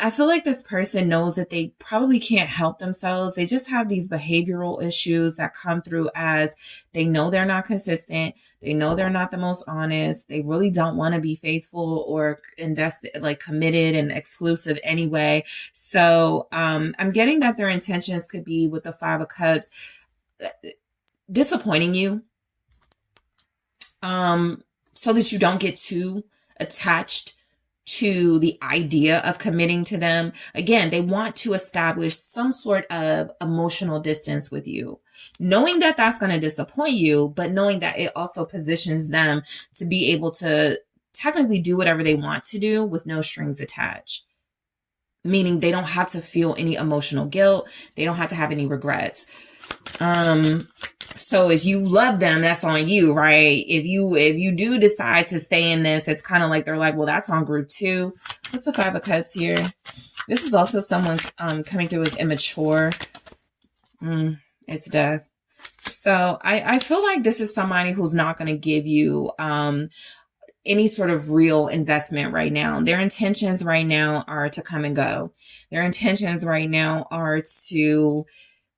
I feel like this person knows that they probably can't help themselves. They just have these behavioral issues that come through as they know they're not consistent. They know they're not the most honest. They really don't want to be faithful or invested, like committed and exclusive anyway. So I'm getting that their intentions could be with the Five of Cups disappointing you, so that you don't get too attached to the idea of committing to them. Again, they want to establish some sort of emotional distance with you, knowing that that's going to disappoint you, but knowing that it also positions them to be able to technically do whatever they want to do with no strings attached. Meaning they don't have to feel any emotional guilt. They don't have to have any regrets. So if you love them, that's on you, right? If you do decide to stay in this, it's kind of like they're like, well, that's on group 2. What's the Five of Cups here? This is also someone coming through as immature. It's death. So I feel like this is somebody who's not going to give you any sort of real investment right now. Their intentions right now are to come and go. Their intentions right now are to,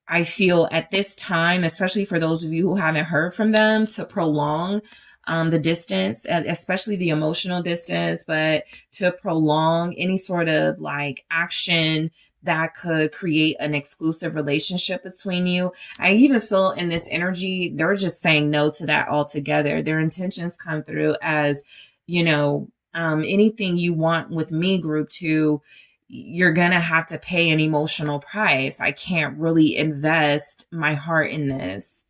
I feel at this time, especially for those of you who haven't heard from them, to prolong the distance, especially the emotional distance, but to prolong any sort of like action that could create an exclusive relationship between you. I even feel in this energy, they're just saying no to that altogether. Their intentions come through as, you know, anything you want with me, group 2, you're going to have to pay an emotional price. I can't really invest my heart in this.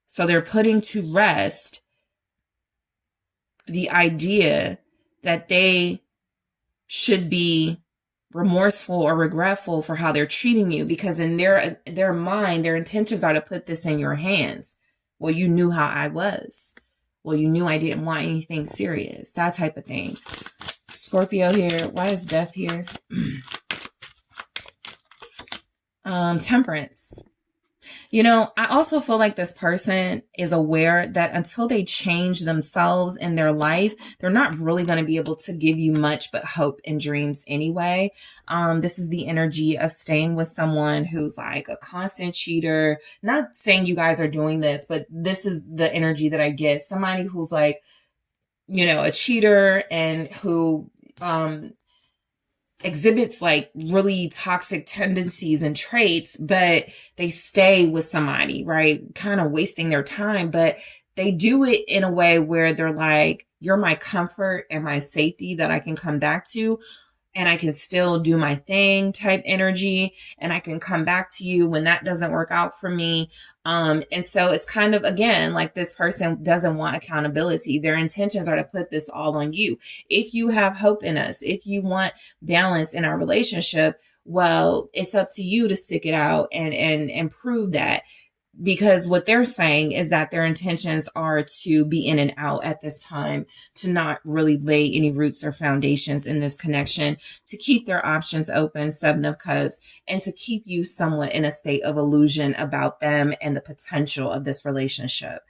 So they're putting to rest the idea that they should be remorseful or regretful for how they're treating you, because in their mind, their intentions are to put this in your hands. Well, you knew how I was. Well, you knew I didn't want anything serious. That type of thing. Scorpio here. Why is death here? Temperance. You know, I also feel like this person is aware that until they change themselves in their life, they're not really going to be able to give you much but hope and dreams anyway. This is the energy of staying with someone who's like a constant cheater. Not saying you guys are doing this, but this is the energy that I get. Somebody who's like, you know, a cheater and who, exhibits like really toxic tendencies and traits, but they stay with somebody, right? Kind of wasting their time, but they do it in a way where they're like, you're my comfort and my safety that I can come back to, and I can still do my thing type energy, and I can come back to you when that doesn't work out for me. And so it's kind of, again, like this person doesn't want accountability. Their intentions are to put this all on you. If you have hope in us, if you want balance in our relationship, well, it's up to you to stick it out and prove that. Because what they're saying is that their intentions are to be in and out at this time, to not really lay any roots or foundations in this connection, to keep their options open, 7 of Cups, and to keep you somewhat in a state of illusion about them and the potential of this relationship.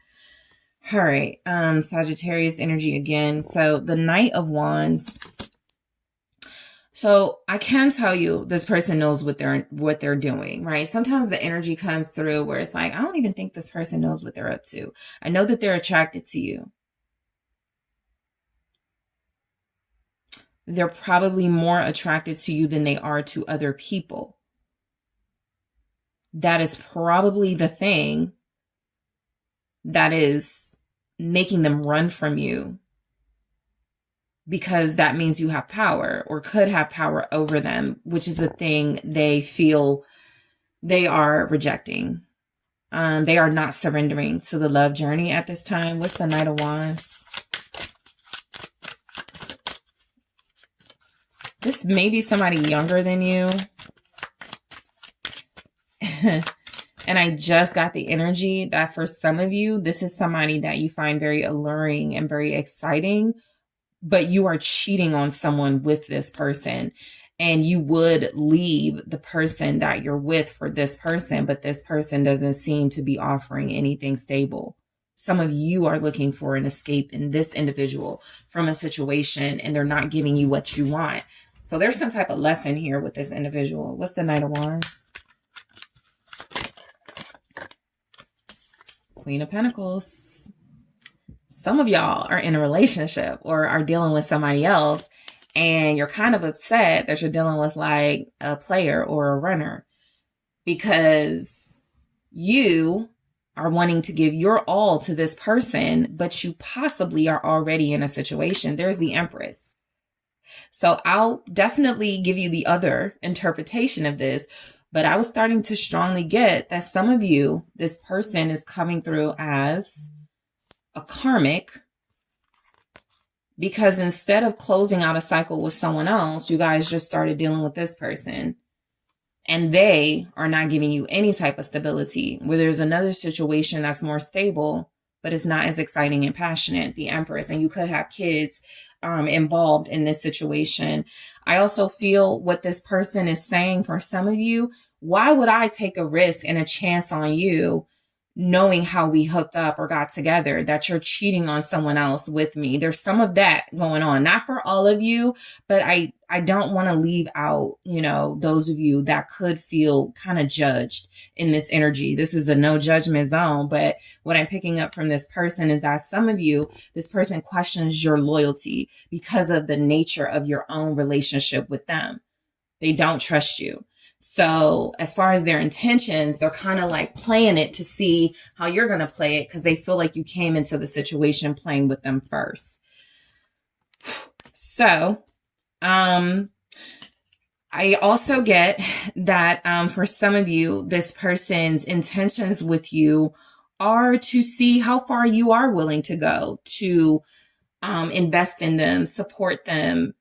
All right, Sagittarius energy again. So the Knight of Wands. So I can tell you this person knows what they're doing, right? Sometimes the energy comes through where it's like, I don't even think this person knows what they're up to. I know that they're attracted to you. They're probably more attracted to you than they are to other people. That is probably the thing that is making them run from you, because that means you have power or could have power over them, which is a thing they feel they are rejecting. They are not surrendering to the love journey at this time. What's the Knight of Wands? This may be somebody younger than you. And I just got the energy that for some of you, this is somebody that you find very alluring and very exciting, but you are cheating on someone with this person, and you would leave the person that you're with for this person, but this person doesn't seem to be offering anything stable. Some of you are looking for an escape in this individual from a situation, and they're not giving you what you want. So there's some type of lesson here with this individual. What's the Knight of Wands? Queen of Pentacles. Some of y'all are in a relationship or are dealing with somebody else, and you're kind of upset that you're dealing with like a player or a runner, because you are wanting to give your all to this person, but you possibly are already in a situation. There's the Empress. So I'll definitely give you the other interpretation of this, but I was starting to strongly get that some of you, this person is coming through as a karmic, because instead of closing out a cycle with someone else, you guys just started dealing with this person, and they are not giving you any type of stability, where there's another situation that's more stable, but it's not as exciting and passionate, the Empress, and you could have kids involved in this situation. I also feel what this person is saying for some of you, why would I take a risk and a chance on you knowing how we hooked up or got together, that you're cheating on someone else with me. There's some of that going on, not for all of you, but I don't want to leave out, you know, those of you that could feel kind of judged in this energy. This is a no judgment zone, but what I'm picking up from this person is that some of you, this person questions your loyalty because of the nature of your own relationship with them. They don't trust you. So as far as their intentions, they're kind of like playing it to see how you're going to play it, because they feel like you came into the situation playing with them first. So, I also get that for some of you, this person's intentions with you are to see how far you are willing to go to invest in them, support them,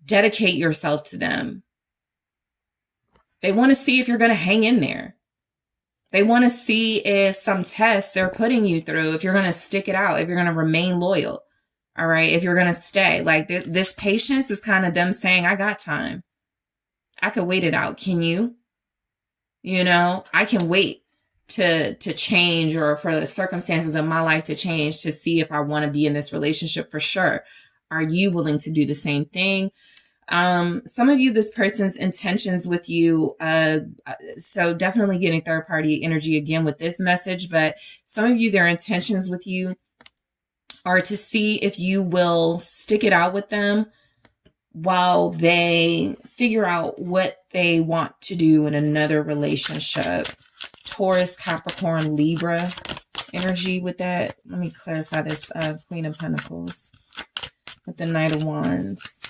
dedicate yourself to them. They want to see if you're going to hang in there. They want to see if some tests they're putting you through, if you're going to stick it out, if you're going to remain loyal. All right. If you're going to stay. Like this patience is kind of them saying, I got time. I could wait it out. Can you? You know, I can wait to change, or for the circumstances of my life to change, to see if I want to be in this relationship for sure. Are you willing to do the same thing? Some of you, this person's intentions with you, so definitely getting third party energy again with this message, but some of you, their intentions with you are to see if you will stick it out with them while they figure out what they want to do in another relationship. Taurus, Capricorn, Libra energy with that. Let me clarify this, Queen of Pentacles with the Knight of Wands.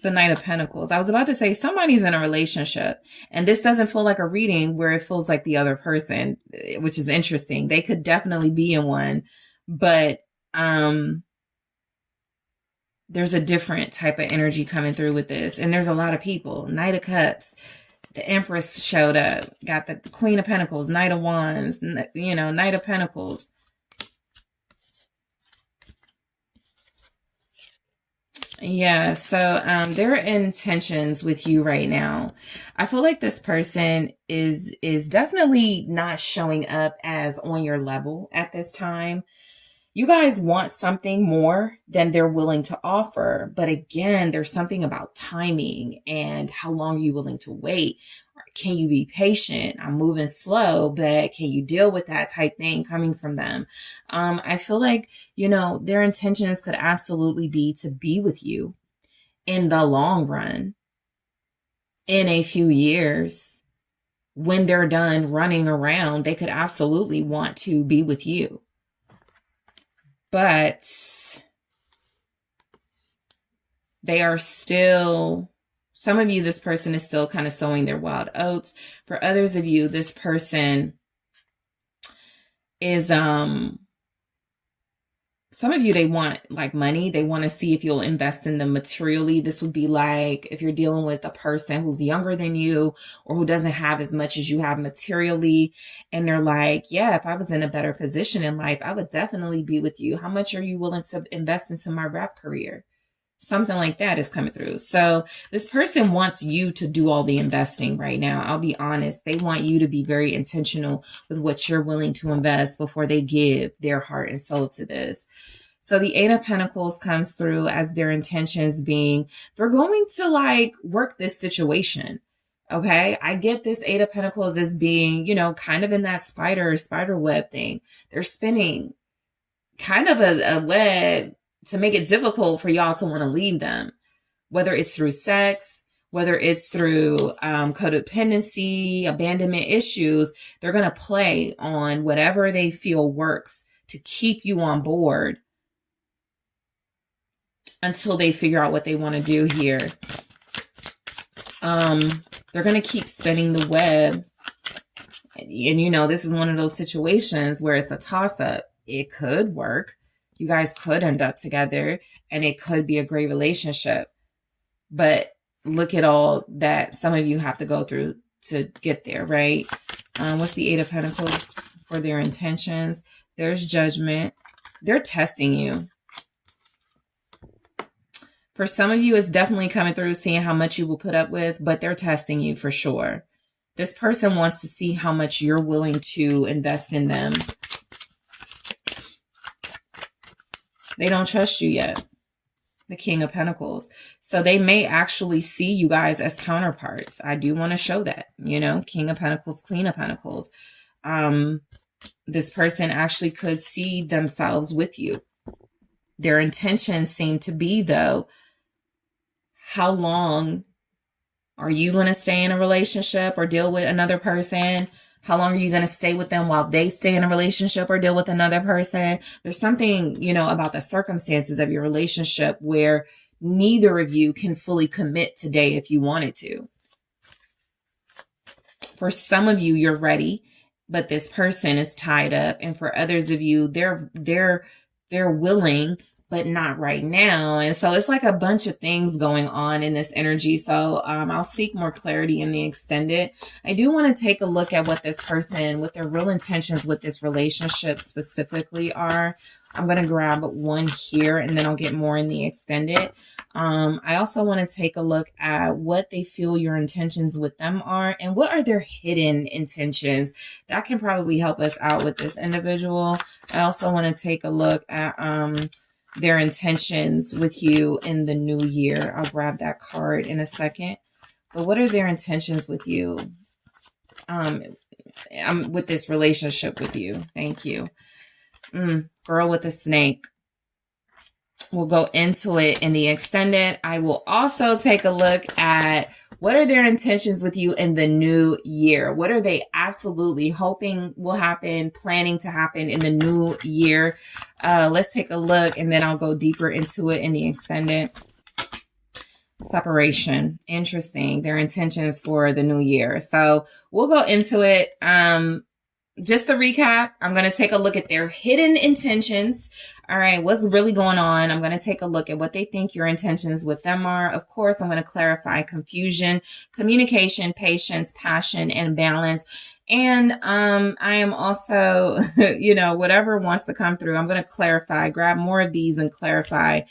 The Knight of Pentacles. I was about to say somebody's in a relationship, and this doesn't feel like a reading where it feels like the other person, which is interesting. They could definitely be in one, but there's a different type of energy coming through with this, and there's a lot of people. Knight of Cups, the Empress showed up, got the Queen of Pentacles, Knight of Wands, you know, Knight of Pentacles. Yeah, so their intentions with you right now, I feel like this person is definitely not showing up as on your level at this time. You guys want something more than they're willing to offer. But again, there's something about timing and how long are you willing to wait. Can you be patient? I'm moving slow, but can you deal with that type thing coming from them? I feel like, you know, their intentions could absolutely be to be with you in the long run, in a few years. When they're done running around, they could absolutely want to be with you. But they are still... Some of you, this person is still kind of sowing their wild oats. For others of you, this person is, some of you, they want like money. They want to see if you'll invest in them materially. This would be like if you're dealing with a person who's younger than you or who doesn't have as much as you have materially. And they're like, yeah, if I was in a better position in life, I would definitely be with you. How much are you willing to invest into my rap career? Something like that is coming through. So this person wants you to do all the investing right now. I'll be honest. They want you to be very intentional with what you're willing to invest before they give their heart and soul to this. So the Eight of Pentacles comes through as their intentions being, they're going to like work this situation. Okay. I get this Eight of Pentacles as being, you know, kind of in that spider web thing. They're spinning kind of a web to make it difficult for y'all to want to leave them, whether it's through sex, whether it's through codependency, abandonment issues. They're going to play on whatever they feel works to keep you on board until they figure out what they want to do here. They're going to keep spinning the web. And you know, this is one of those situations where it's a toss-up. It could work. You guys could end up together and it could be a great relationship. But look at all that some of you have to go through to get there, right? What's the Eight of Pentacles for their intentions? There's Judgment. They're testing you. For some of you, it's definitely coming through, seeing how much you will put up with, but they're testing you for sure. This person wants to see how much you're willing to invest in them. They don't trust you yet. The King of Pentacles. So they may actually see you guys as counterparts. I do want to show that, you know, King of Pentacles, Queen of Pentacles. This person actually could see themselves with you. Their intentions seem to be, though, how long are you going to stay in a relationship or deal with another person? How long are you going to stay with them while they stay in a relationship or deal with another person? There's something, you know, about the circumstances of your relationship where neither of you can fully commit today if you wanted to. For some of you, you're ready, but this person is tied up. And for others of you, they're willing, but not right now. And so it's like a bunch of things going on in this energy. So I'll seek more clarity in the extended. I do want to take a look at what this person, what their real intentions with this relationship specifically are. I'm going to grab one here and then I'll get more in the extended. I also want to take a look at what they feel your intentions with them are and what are their hidden intentions. That can probably help us out with this individual. I also want to take a look at their intentions with you in the new year. I'll grab that card in a second. But what are their intentions with you? With this relationship with you. Thank you. Girl with a snake. We'll go into it in the extended. I will also take a look at what are their intentions with you in the new year? What are they absolutely hoping will happen, planning to happen in the new year? Let's take a look and then I'll go deeper into it in the extended. Separation. Interesting. Their intentions for the new year. So we'll go into it. Just to recap, I'm going to take a look at their hidden intentions. All right, what's really going on? I'm going to take a look at what they think your intentions with them are. Of course, I'm going to clarify confusion, communication, patience, passion, and balance. And I am also, you know, whatever wants to come through, I'm going to clarify, grab more of these and clarify.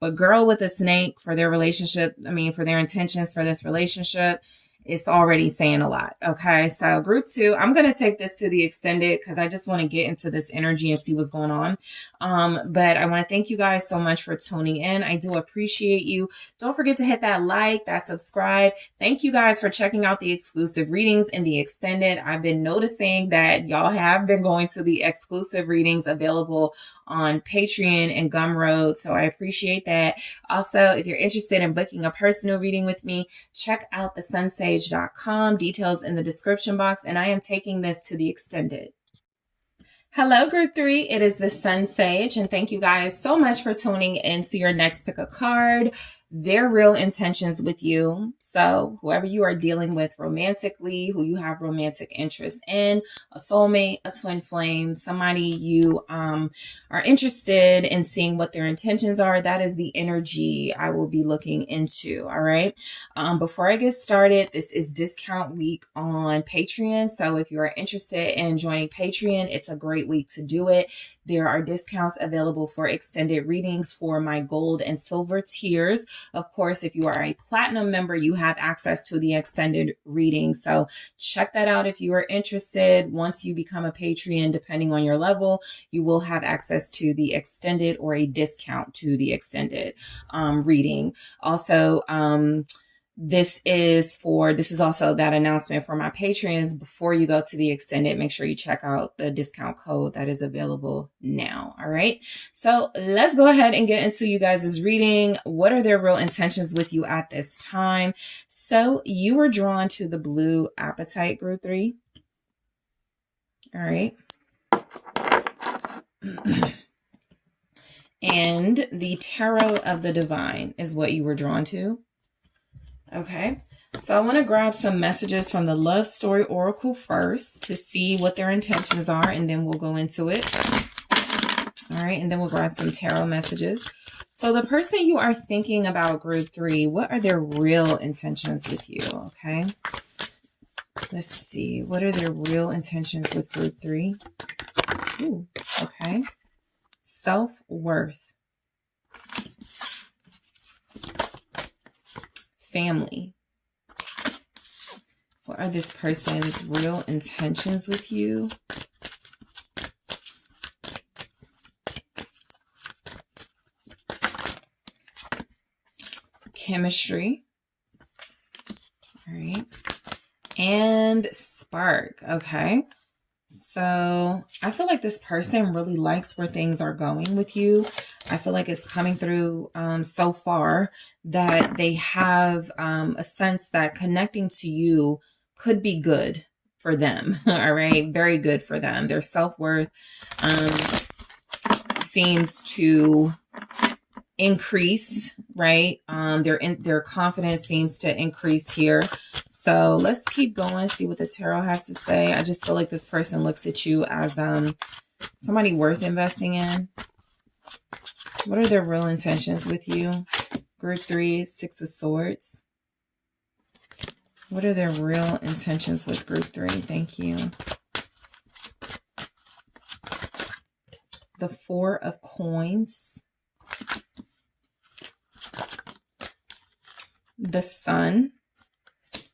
But girl with a snake for their relationship, for their intentions for this relationship, it's already saying a lot. Okay, so group 2, I'm going to take this to the extended because I just want to get into this energy and see what's going on. But I want to thank you guys so much for tuning in. I do appreciate you. Don't forget to hit that like, that subscribe. Thank you guys for checking out the exclusive readings in the extended. I've been noticing that y'all have been going to the exclusive readings available on Patreon and Gumroad. So I appreciate that. Also, if you're interested in booking a personal reading with me, check out TheSunSage.com. Details in the description box. And I am taking this to the extended. Hello, group 3. It is the Sun Sage. And thank you guys so much for tuning into your next pick a card. Their real intentions with you. So whoever you are dealing with romantically, who you have romantic interest in, a soulmate, a twin flame, somebody you are interested in seeing what their intentions are, that is the energy I will be looking into. All right. Before I get started, this is discount week on Patreon. So if you are interested in joining Patreon, it's a great week to do it. There are discounts available for extended readings for my gold and silver tiers. Of course, if you are a platinum member, you have access to the extended reading. So check that out if you are interested. Once you become a Patreon, depending on your level, you will have access to the extended or a discount to the extended reading. Also, this is also that announcement for my Patreons. Before you go to the extended, make sure you check out the discount code that is available now. All right. So let's go ahead and get into you guys' reading. What are their real intentions with you at this time? So you were drawn to the blue apatite, group 3. All right. And the tarot of the divine is what you were drawn to. Okay, so I want to grab some messages from the Love Story Oracle first to see what their intentions are, and then we'll go into it. All right, and then we'll grab some tarot messages. So the person you are thinking about, group 3, what are their real intentions with you? Okay, let's see. What are their real intentions with group 3? Ooh, okay. Self-worth. Family, What are this person's real intentions with you? Chemistry. All right. And spark. Okay. So I feel like this person really likes where things are going with you. I feel like it's coming through so far that they have a sense that connecting to you could be good for them. All right. Very good for them. Their self-worth seems to increase, right? Their confidence seems to increase here. So let's keep going, see what the tarot has to say. I just feel like this person looks at you as somebody worth investing in. What are their real intentions with you? Group 3, 6 of Swords. What are their real intentions with Group 3? Thank you. The 4 of Coins. The Sun.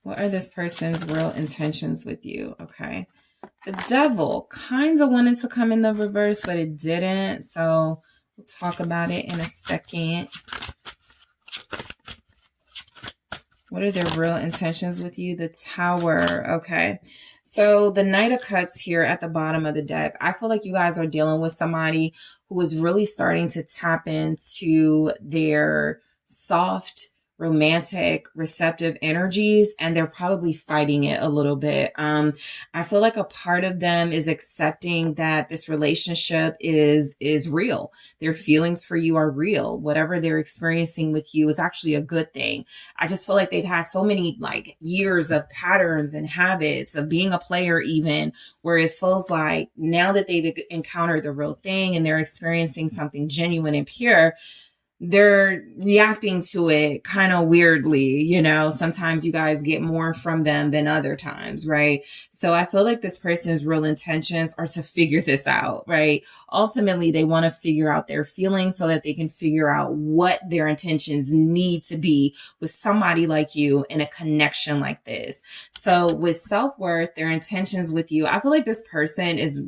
What are this person's real intentions with you? Okay. The Devil kind of wanted to come in the reverse, but it didn't. So we'll talk about it in a second. What are their real intentions with you? The Tower. Okay. So the Knight of Cups here at the bottom of the deck. I feel like you guys are dealing with somebody who is really starting to tap into their soft, romantic, receptive energies, and they're probably fighting it a little bit. I feel like a part of them is accepting that this relationship is real. Their feelings for you are real. Whatever they're experiencing with you is actually a good thing. I just feel like they've had so many years of patterns and habits of being a player, even where it feels like now that they've encountered the real thing and they're experiencing something genuine and pure, they're reacting to it kind of weirdly. Sometimes you guys get more from them than other times, right? So I feel like this person's real intentions are to figure this out, right? Ultimately, they want to figure out their feelings so that they can figure out what their intentions need to be with somebody like you in a connection like this. So with self-worth, their intentions with you, I feel like this person is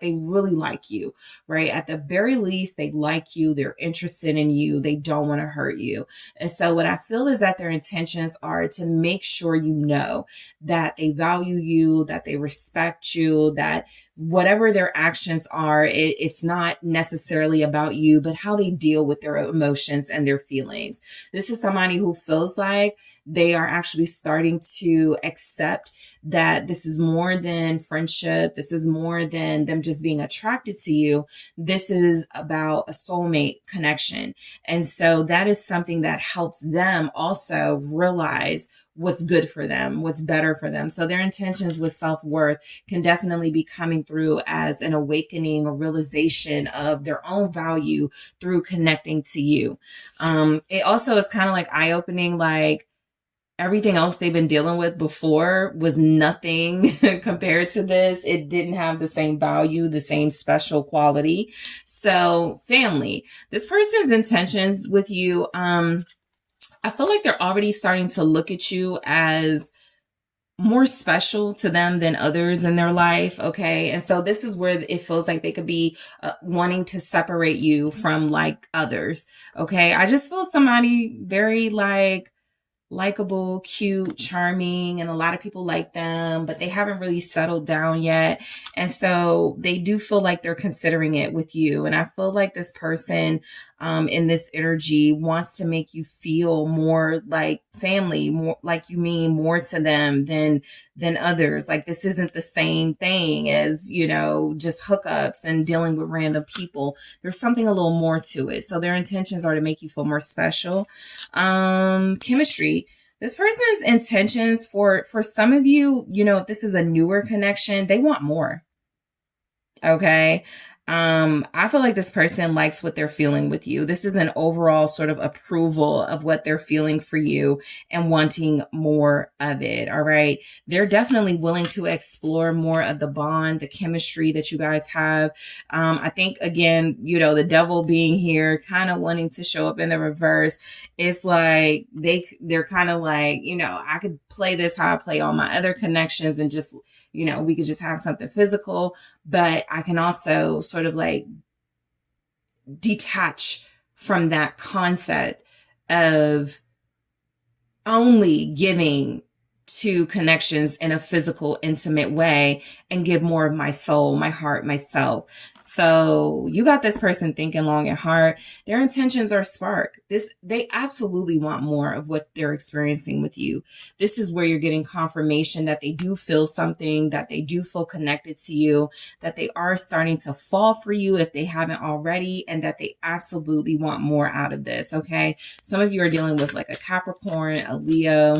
they really like you, right? At the very least, they like you. They're interested in you. They don't want to hurt you. And so what I feel is that their intentions are to make sure you know that they value you, that they respect you, that whatever their actions are, it's not necessarily about you, but how they deal with their emotions and their feelings. This is somebody who feels like they are actually starting to accept that this is more than friendship. This is more than them just being attracted to you. This is about a soulmate connection. And so that is something that helps them also realize what's good for them, what's better for them. So their intentions with self-worth can definitely be coming through as an awakening, a realization of their own value through connecting to you. It also is kind of eye-opening, everything else they've been dealing with before was nothing compared to this. It didn't have the same value, the same special quality. So family, this person's intentions with you, I feel like they're already starting to look at you as more special to them than others in their life. Okay. And so this is where it feels like they could be wanting to separate you from others. Okay. I just feel somebody very likable, cute, charming, and a lot of people like them, but they haven't really settled down yet. And so they do feel like they're considering it with you. And I feel like this person in this energy wants to make you feel more like family, more like you mean more to them than others. This isn't the same thing as, just hookups and dealing with random people. There's something a little more to it. So their intentions are to make you feel more special. Chemistry. This person's intentions for some of you, if this is a newer connection, they want more. Okay. I feel like this person likes what they're feeling with you. This is an overall sort of approval of what they're feeling for you and wanting more of it. All right. They're definitely willing to explore more of the bond, the chemistry that you guys have. I think, again, you know, the devil being here, kind of wanting to show up in the reverse. It's like they're kind of like, you know, I could play this how I play all my other connections and just, you know, we could just have something physical, but I can also sort of like detach from that concept of only giving to connections in a physical, intimate way and give more of my soul, my heart, myself. So you got this person thinking long and hard. Their intentions are spark. They absolutely want more of what they're experiencing with you. This is where you're getting confirmation that they do feel something, that they do feel connected to you, that they are starting to fall for you if they haven't already, and that they absolutely want more out of this. Okay. Some of you are dealing with like a Capricorn, a Leo,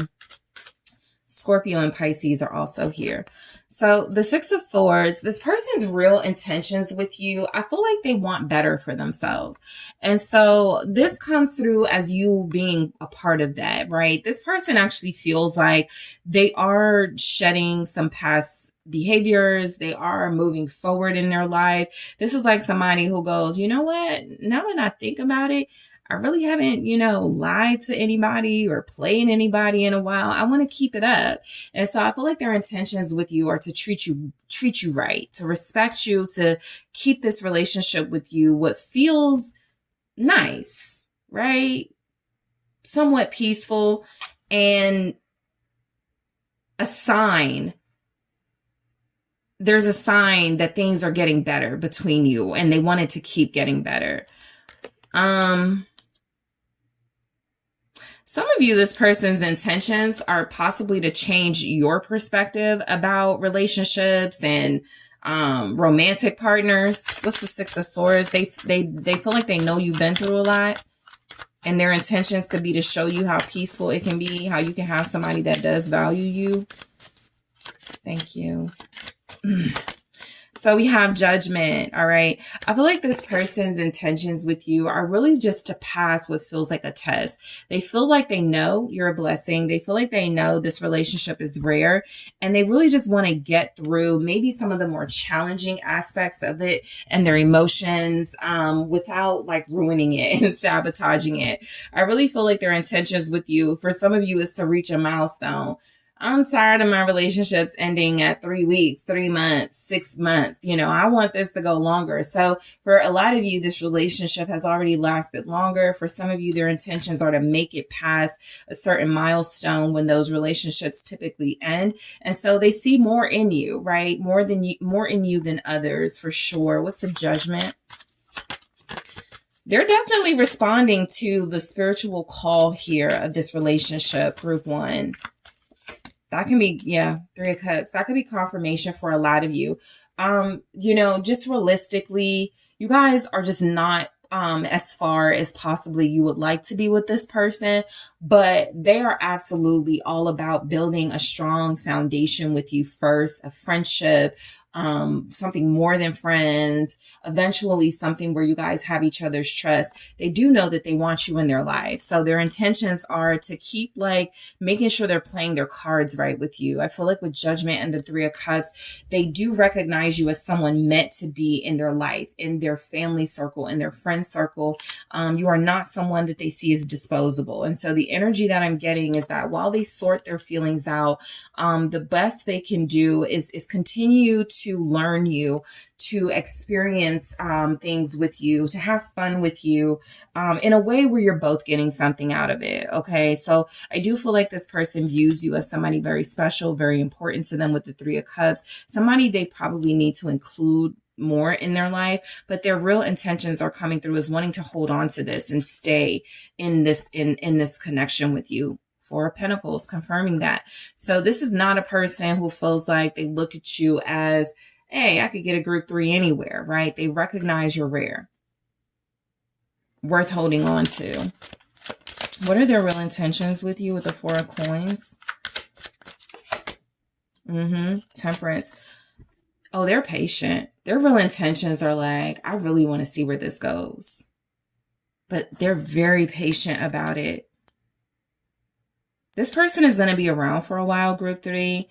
Scorpio, and Pisces are also here. So the Six of Swords, this person's real intentions with you, I feel like they want better for themselves. And so this comes through as you being a part of that, right? This person actually feels like they are shedding some past behaviors. They are moving forward in their life. This is like somebody who goes, you know what? Now that I think about it, I really haven't, you know, lied to anybody or played anybody in a while. I want to keep it up. And so I feel like their intentions with you are to treat you right, to respect you, to keep this relationship with you what feels nice, right? Somewhat peaceful, and a sign. There's a sign that things are getting better between you and they wanted to keep getting better. Some of you, this person's intentions are possibly to change your perspective about relationships and romantic partners. What's the Six of Swords? They feel like they know you've been through a lot, and their intentions could be to show you how peaceful it can be, how you can have somebody that does value you. Thank you. So we have Judgment, all right? I feel like this person's intentions with you are really just to pass what feels like a test. They feel like they know you're a blessing. They feel like they know this relationship is rare, and they really just want to get through maybe some of the more challenging aspects of it and their emotions without like ruining it and sabotaging it. I really feel like their intentions with you, for some of you, is to reach a milestone. I'm tired of my relationships ending at 3 weeks, 3 months, 6 months. You know, I want this to go longer. So for a lot of you, this relationship has already lasted longer. For some of you, their intentions are to make it past a certain milestone when those relationships typically end. And so they see more in you, right? More in you than others, for sure. What's the Judgment? They're definitely responding to the spiritual call here of this relationship, group one. That can be, yeah, Three of Cups. That could be confirmation for a lot of you. You know, just realistically, you guys are just not as far as possibly you would like to be with this person, but they are absolutely all about building a strong foundation with you first, a friendship, something more than friends, eventually something where you guys have each other's trust. They do know that they want you in their life. So their intentions are to keep like making sure they're playing their cards right with you. I feel like with Judgment and the Three of Cups, they do recognize you as someone meant to be in their life, in their family circle, in their friend circle. You are not someone that they see as disposable. And so the energy that I'm getting is that while they sort their feelings out, the best they can do is continue to learn you, to experience things with you, to have fun with you in a way where you're both getting something out of it. Okay. So I do feel like this person views you as somebody very special, very important to them with the Three of Cups, somebody they probably need to include more in their life, but their real intentions are coming through as wanting to hold on to this and stay in this, in this connection with you. Four of Pentacles confirming that. So this is not a person who feels like they look at you as, hey, I could get a group 3 anywhere, right? They recognize you're rare, worth holding on to. What are their real intentions with you with the Four of Coins? Temperance. Oh, they're patient. Their real intentions are like, I really want to see where this goes. But they're very patient about it. This person is going to be around for a while, group 3.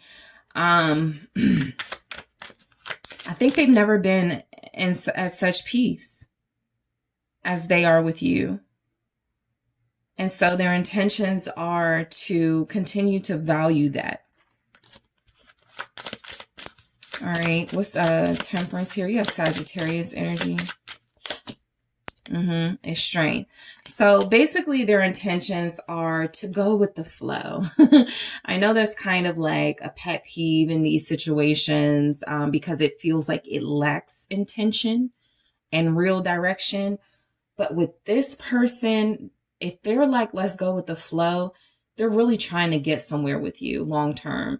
I think they've never been in as such peace as they are with you. And so their intentions are to continue to value that. All right, what's Temperance here? You have Sagittarius energy. It's strength. So basically their intentions are to go with the flow. I know that's kind of like a pet peeve in these situations because it feels like it lacks intention and real direction. But with this person, if they're like, let's go with the flow, they're really trying to get somewhere with you long term.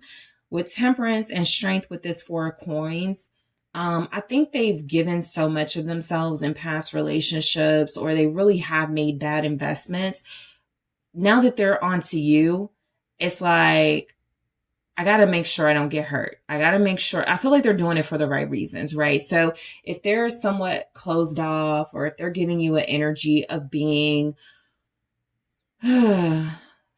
With Temperance and strength with this 4 of coins, I think they've given so much of themselves in past relationships, or they really have made bad investments. Now that they're onto you, it's like, I got to make sure I don't get hurt. I got to make sure, I feel like they're doing it for the right reasons, right? So if they're somewhat closed off, or if they're giving you an energy of being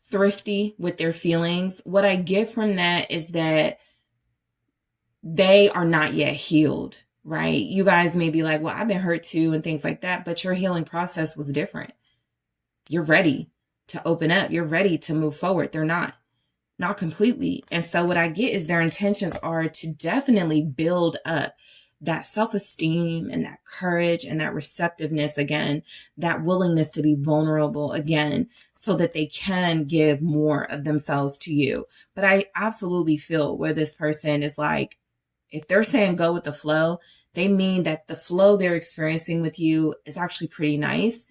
thrifty with their feelings, what I get from that is that they are not yet healed, right? You guys may be like, well, I've been hurt too and things like that, but your healing process was different. You're ready to open up. You're ready to move forward. They're not completely. And so what I get is their intentions are to definitely build up that self-esteem and that courage and that receptiveness again, that willingness to be vulnerable again, so that they can give more of themselves to you. But I absolutely feel where this person is like, if they're saying go with the flow, they mean that the flow they're experiencing with you is actually pretty nice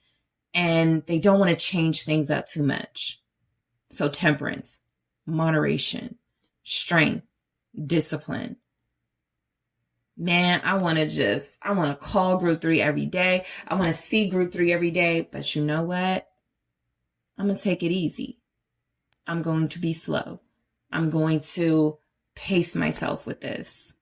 and they don't want to change things up too much. So temperance, moderation, strength, discipline. Man, I want to call group 3 every day. I want to see group 3 every day. But you know what? I'm going to take it easy. I'm going to be slow. I'm going to pace myself with this.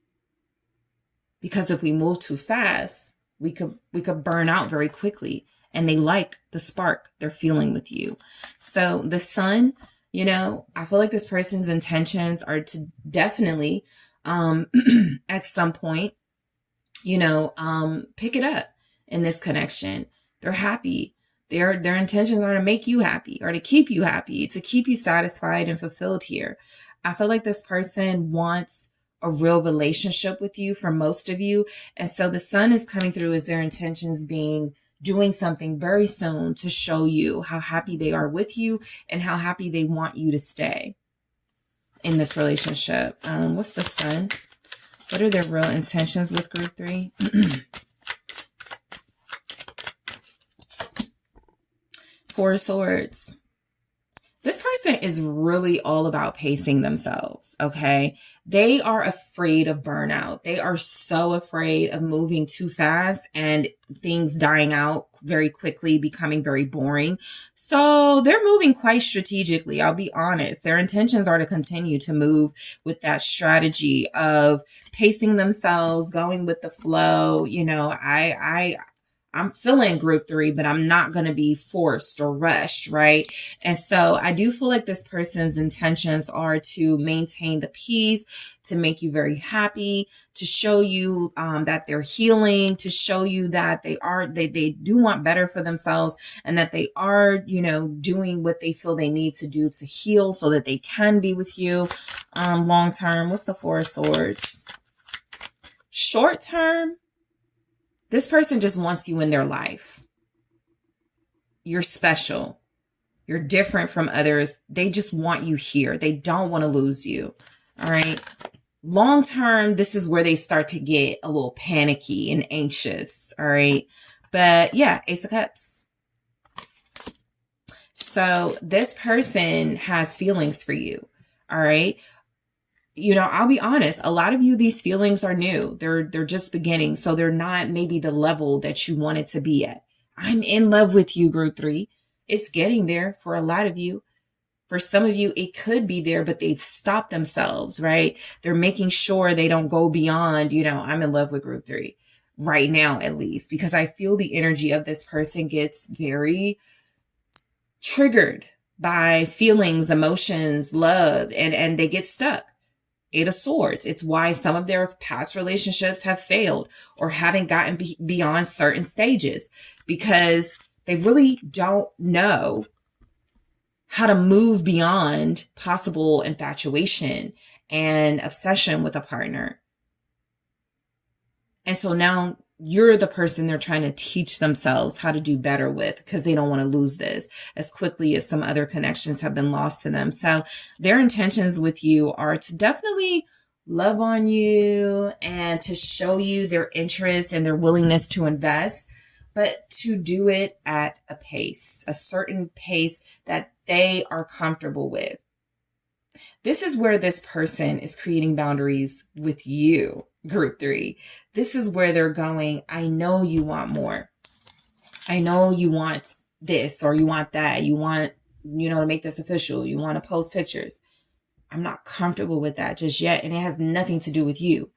Because if we move too fast, we could burn out very quickly. And they like the spark they're feeling with you. So the Sun, you know, I feel like this person's intentions are to definitely at some point, you know, pick it up in this connection. They're happy. Their intentions are to make you happy, or to keep you happy, to keep you satisfied and fulfilled here. I feel like this person wants a real relationship with you for most of you. And so the Sun is coming through as their intentions being doing something very soon to show you how happy they are with you and how happy they want you to stay in this relationship. What's the Sun? What are their real intentions with group 3? Four of Swords. This person is really all about pacing themselves, okay? They are afraid of burnout. They are so afraid of moving too fast and things dying out very quickly, becoming very boring. So they're moving quite strategically, I'll be honest. Their intentions are to continue to move with that strategy of pacing themselves, going with the flow. You know, I'm feeling group 3, but I'm not going to be forced or rushed, right? And so I do feel like this person's intentions are to maintain the peace, to make you very happy, to show you that they're healing, to show you that they do want better for themselves, and that they are, you know, doing what they feel they need to do to heal so that they can be with you long term. What's the Four of Swords? Short term, this person just wants you in their life. You're special. You're different from others. They just want you here. They don't want to lose you. All right. Long term, this is where they start to get a little panicky and anxious. All right. But yeah, Ace of Cups. So this person has feelings for you. All right. You know, I'll be honest, a lot of you, these feelings are new. They're just beginning. So they're not maybe the level that you wanted to be at. I'm in love with you, group 3. It's getting there for a lot of you. For some of you, it could be there, but they've stopped themselves, right? They're making sure they don't go beyond, I'm in love with group 3 right now, at least, because I feel the energy of this person gets very triggered by feelings, emotions, love, and they get stuck. 8 of Swords. It's why some of their past relationships have failed or haven't gotten beyond certain stages, because they really don't know how to move beyond possible infatuation and obsession with a partner. And so now you're the person they're trying to teach themselves how to do better with, because they don't want to lose this as quickly as some other connections have been lost to them. So their intentions with you are to definitely love on you and to show you their interest and their willingness to invest, but to do it at a pace, a certain pace that they are comfortable with. This is where this person is creating boundaries with you, group 3. This is where they're going, I know you want more. I know you want this or you want that. You want, to make this official. You want to post pictures. I'm not comfortable with that just yet. And it has nothing to do with you.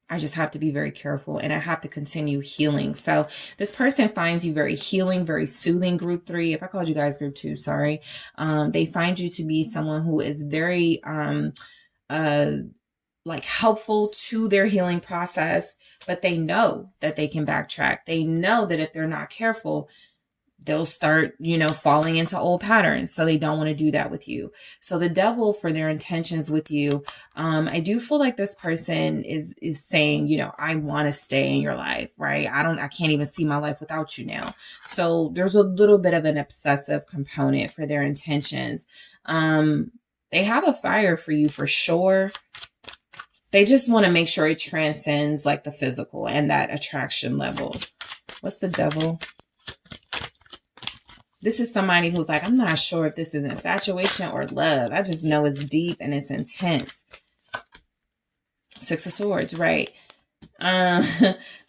I just have to be very careful, and I have to continue healing. So this person finds you very healing, very soothing, group 3. If I called you guys group 2, sorry. They find you to be someone who is very, helpful to their healing process, but they know that they can backtrack. They know that if they're not careful, they'll start, falling into old patterns. So they don't want to do that with you. So the devil, for their intentions with you, I do feel like this person is saying, I want to stay in your life, right? I can't even see my life without you now. So there's a little bit of an obsessive component for their intentions. They have a fire for you for sure. They just want to make sure it transcends like the physical and that attraction level. What's the devil? This is somebody who's like, I'm not sure if this is infatuation or love. I just know it's deep and it's intense. 6 of Swords, right?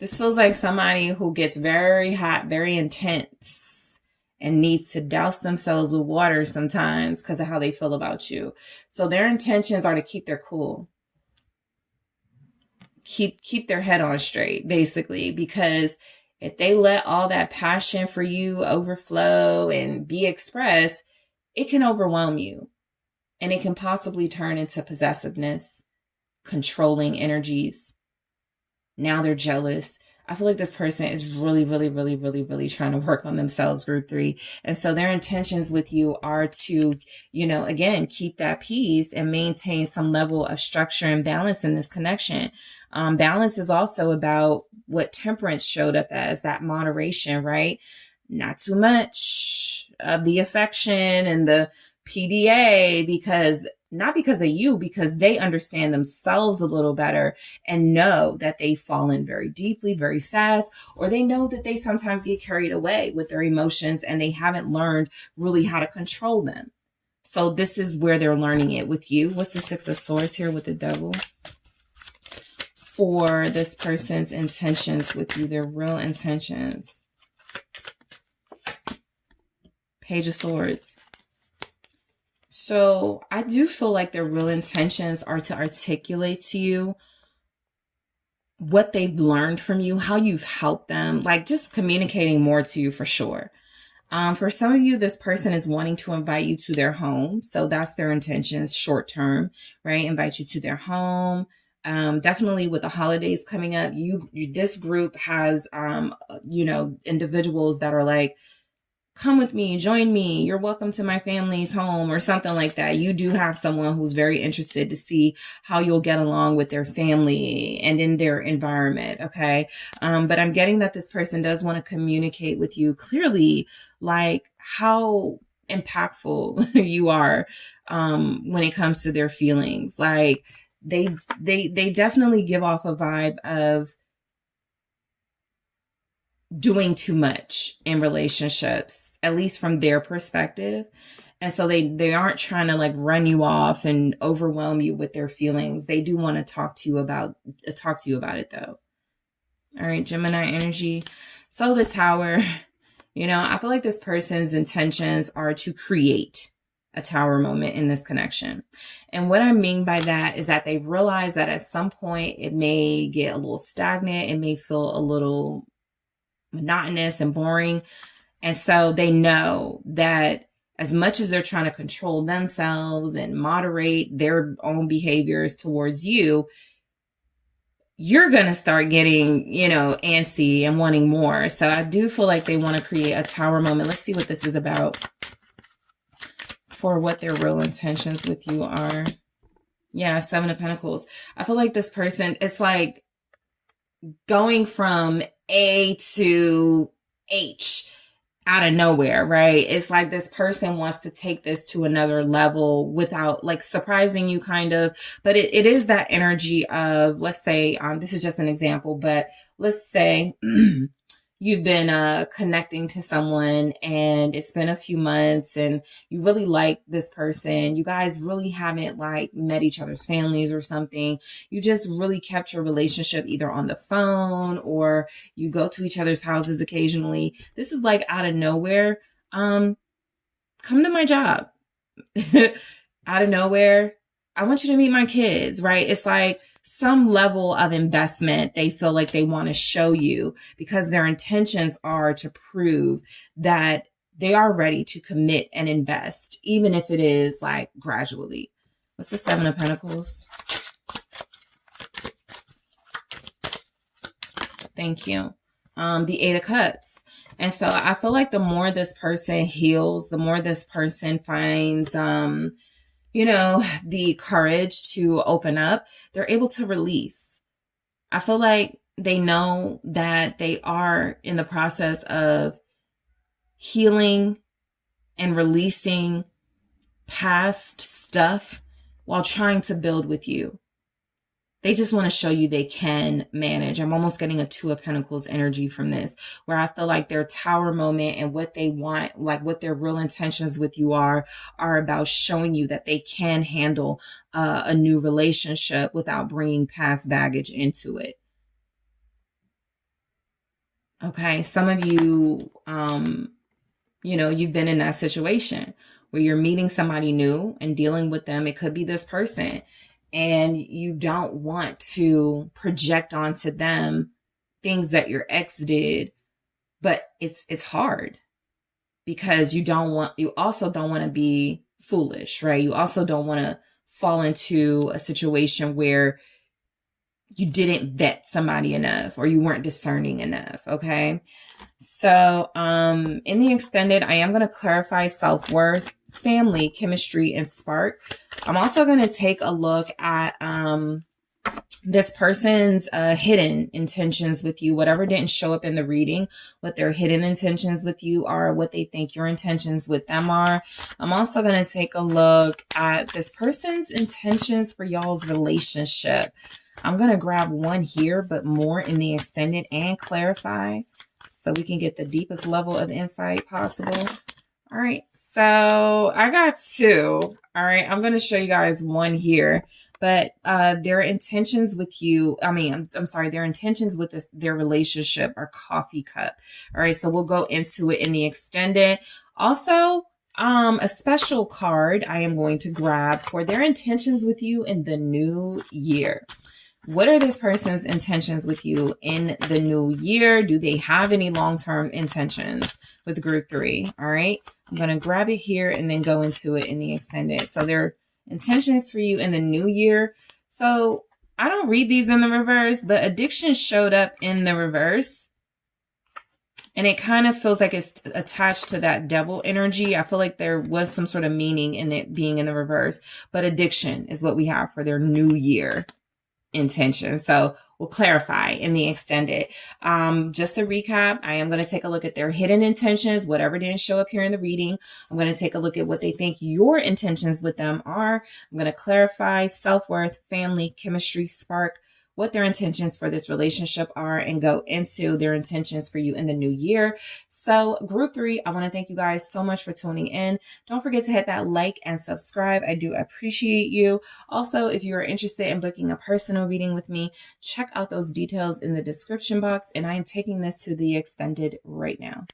This feels like somebody who gets very hot, very intense, and needs to douse themselves with water sometimes because of how they feel about you. So their intentions are to keep their cool. Keep their head on straight, basically, because if they let all that passion for you overflow and be expressed, it can overwhelm you, and it can possibly turn into possessiveness, controlling energies. Now they're jealous. I feel like this person is really, really, really, really, really trying to work on themselves, group 3. And so their intentions with you are to, again, keep that peace and maintain some level of structure and balance in this connection. Balance is also about what temperance showed up as, that moderation, right? Not too much of the affection and the PDA, not because of you, because they understand themselves a little better and know that they've fallen very deeply, very fast, or they know that they sometimes get carried away with their emotions and they haven't learned really how to control them. So this is where they're learning it with you. What's the 6 of Swords here with the devil? For this person's intentions with you, their real intentions. Page of Swords. So I do feel like their real intentions are to articulate to you what they've learned from you, how you've helped them, like just communicating more to you for sure. For some of you, this person is wanting to invite you to their home. So that's their intentions, short term, right? Invite you to their home. Definitely with the holidays coming up, this group has, individuals that are like, come with me, join me, you're welcome to my family's home or something like that. You do have someone who's very interested to see how you'll get along with their family and in their environment. Okay. But I'm getting that this person does want to communicate with you clearly, like how impactful you are, when it comes to their feelings. Like, they definitely give off a vibe of doing too much in relationships, at least from their perspective. And so they aren't trying to like run you off and overwhelm you with their feelings. They do want to talk to you about it though. All right, Gemini energy. So the Tower, I feel like this person's intentions are to create. a tower moment in this connection. And what I mean by that is that they've realized that at some point it may get a little stagnant. It may feel a little monotonous and boring. And so they know that as much as they're trying to control themselves and moderate their own behaviors towards you, you're going to start getting, antsy and wanting more. So I do feel like they want to create a tower moment. Let's see what this is about for what their real intentions with you are. Yeah, Seven of Pentacles. I feel like this person, it's like going from A to H out of nowhere, right? It's like this person wants to take this to another level without like surprising you kind of, but it is that energy of, let's say, this is just an example, but let's say you've been connecting to someone and it's been a few months and you really like this person. You guys really haven't like met each other's families or something. You just really kept your relationship either on the phone or you go to each other's houses occasionally. This is like out of nowhere. Come to my job. Out of nowhere. I want you to meet my kids, right? It's like some level of investment they feel like they want to show you because their intentions are to prove that they are ready to commit and invest, even if it is like gradually. What's the Seven of Pentacles? Thank you. The Eight of Cups. And so I feel like the more this person heals, the more this person finds, the courage to open up, they're able to release. I feel like they know that they are in the process of healing and releasing past stuff while trying to build with you. They just want to show you they can manage. I'm almost getting a Two of Pentacles energy from this, where I feel like their tower moment and what they want, like what their real intentions with you are about showing you that they can handle a new relationship without bringing past baggage into it. Okay, some of you, you've been in that situation where you're meeting somebody new and dealing with them. It could be this person. And you don't want to project onto them things that your ex did, but it's hard because you also don't want to be foolish, right? You also don't want to fall into a situation where you didn't vet somebody enough or you weren't discerning enough. Okay. So, in the extended, I am going to clarify self-worth, family, chemistry, and spark. I'm also going to take a look at, this person's, hidden intentions with you, whatever didn't show up in the reading, what their hidden intentions with you are, what they think your intentions with them are. I'm also going to take a look at this person's intentions for y'all's relationship. I'm going to grab one here, but more in the extended and clarify so we can get the deepest level of insight possible. All right. So I got two. All right. I'm going to show you guys one here, but their intentions with you, I'm sorry, their intentions with their relationship are coffee cup. All right. So we'll go into it in the extended. Also, a special card I am going to grab for their intentions with you in the new year. What are this person's intentions with you in the new year? Do they have any long-term intentions with group 3? All right. I'm going to grab it here and then go into it in the extended. So their intentions for you in the new year. So I don't read these in the reverse, but addiction showed up in the reverse. And it kind of feels like it's attached to that devil energy. I feel like there was some sort of meaning in it being in the reverse, but addiction is what we have for their new year intention. So we'll clarify in the extended. Just to recap, I am going to take a look at their hidden intentions, whatever didn't show up here in the reading. I'm going to take a look at what they think your intentions with them are. I'm going to clarify self-worth, family, chemistry, spark, what their intentions for this relationship are, and go into their intentions for you in the new year. So group 3, I want to thank you guys so much for tuning in. Don't forget to hit that like and subscribe. I do appreciate you. Also, if you are interested in booking a personal reading with me, check out those details in the description box. And I am taking this to the extended right now.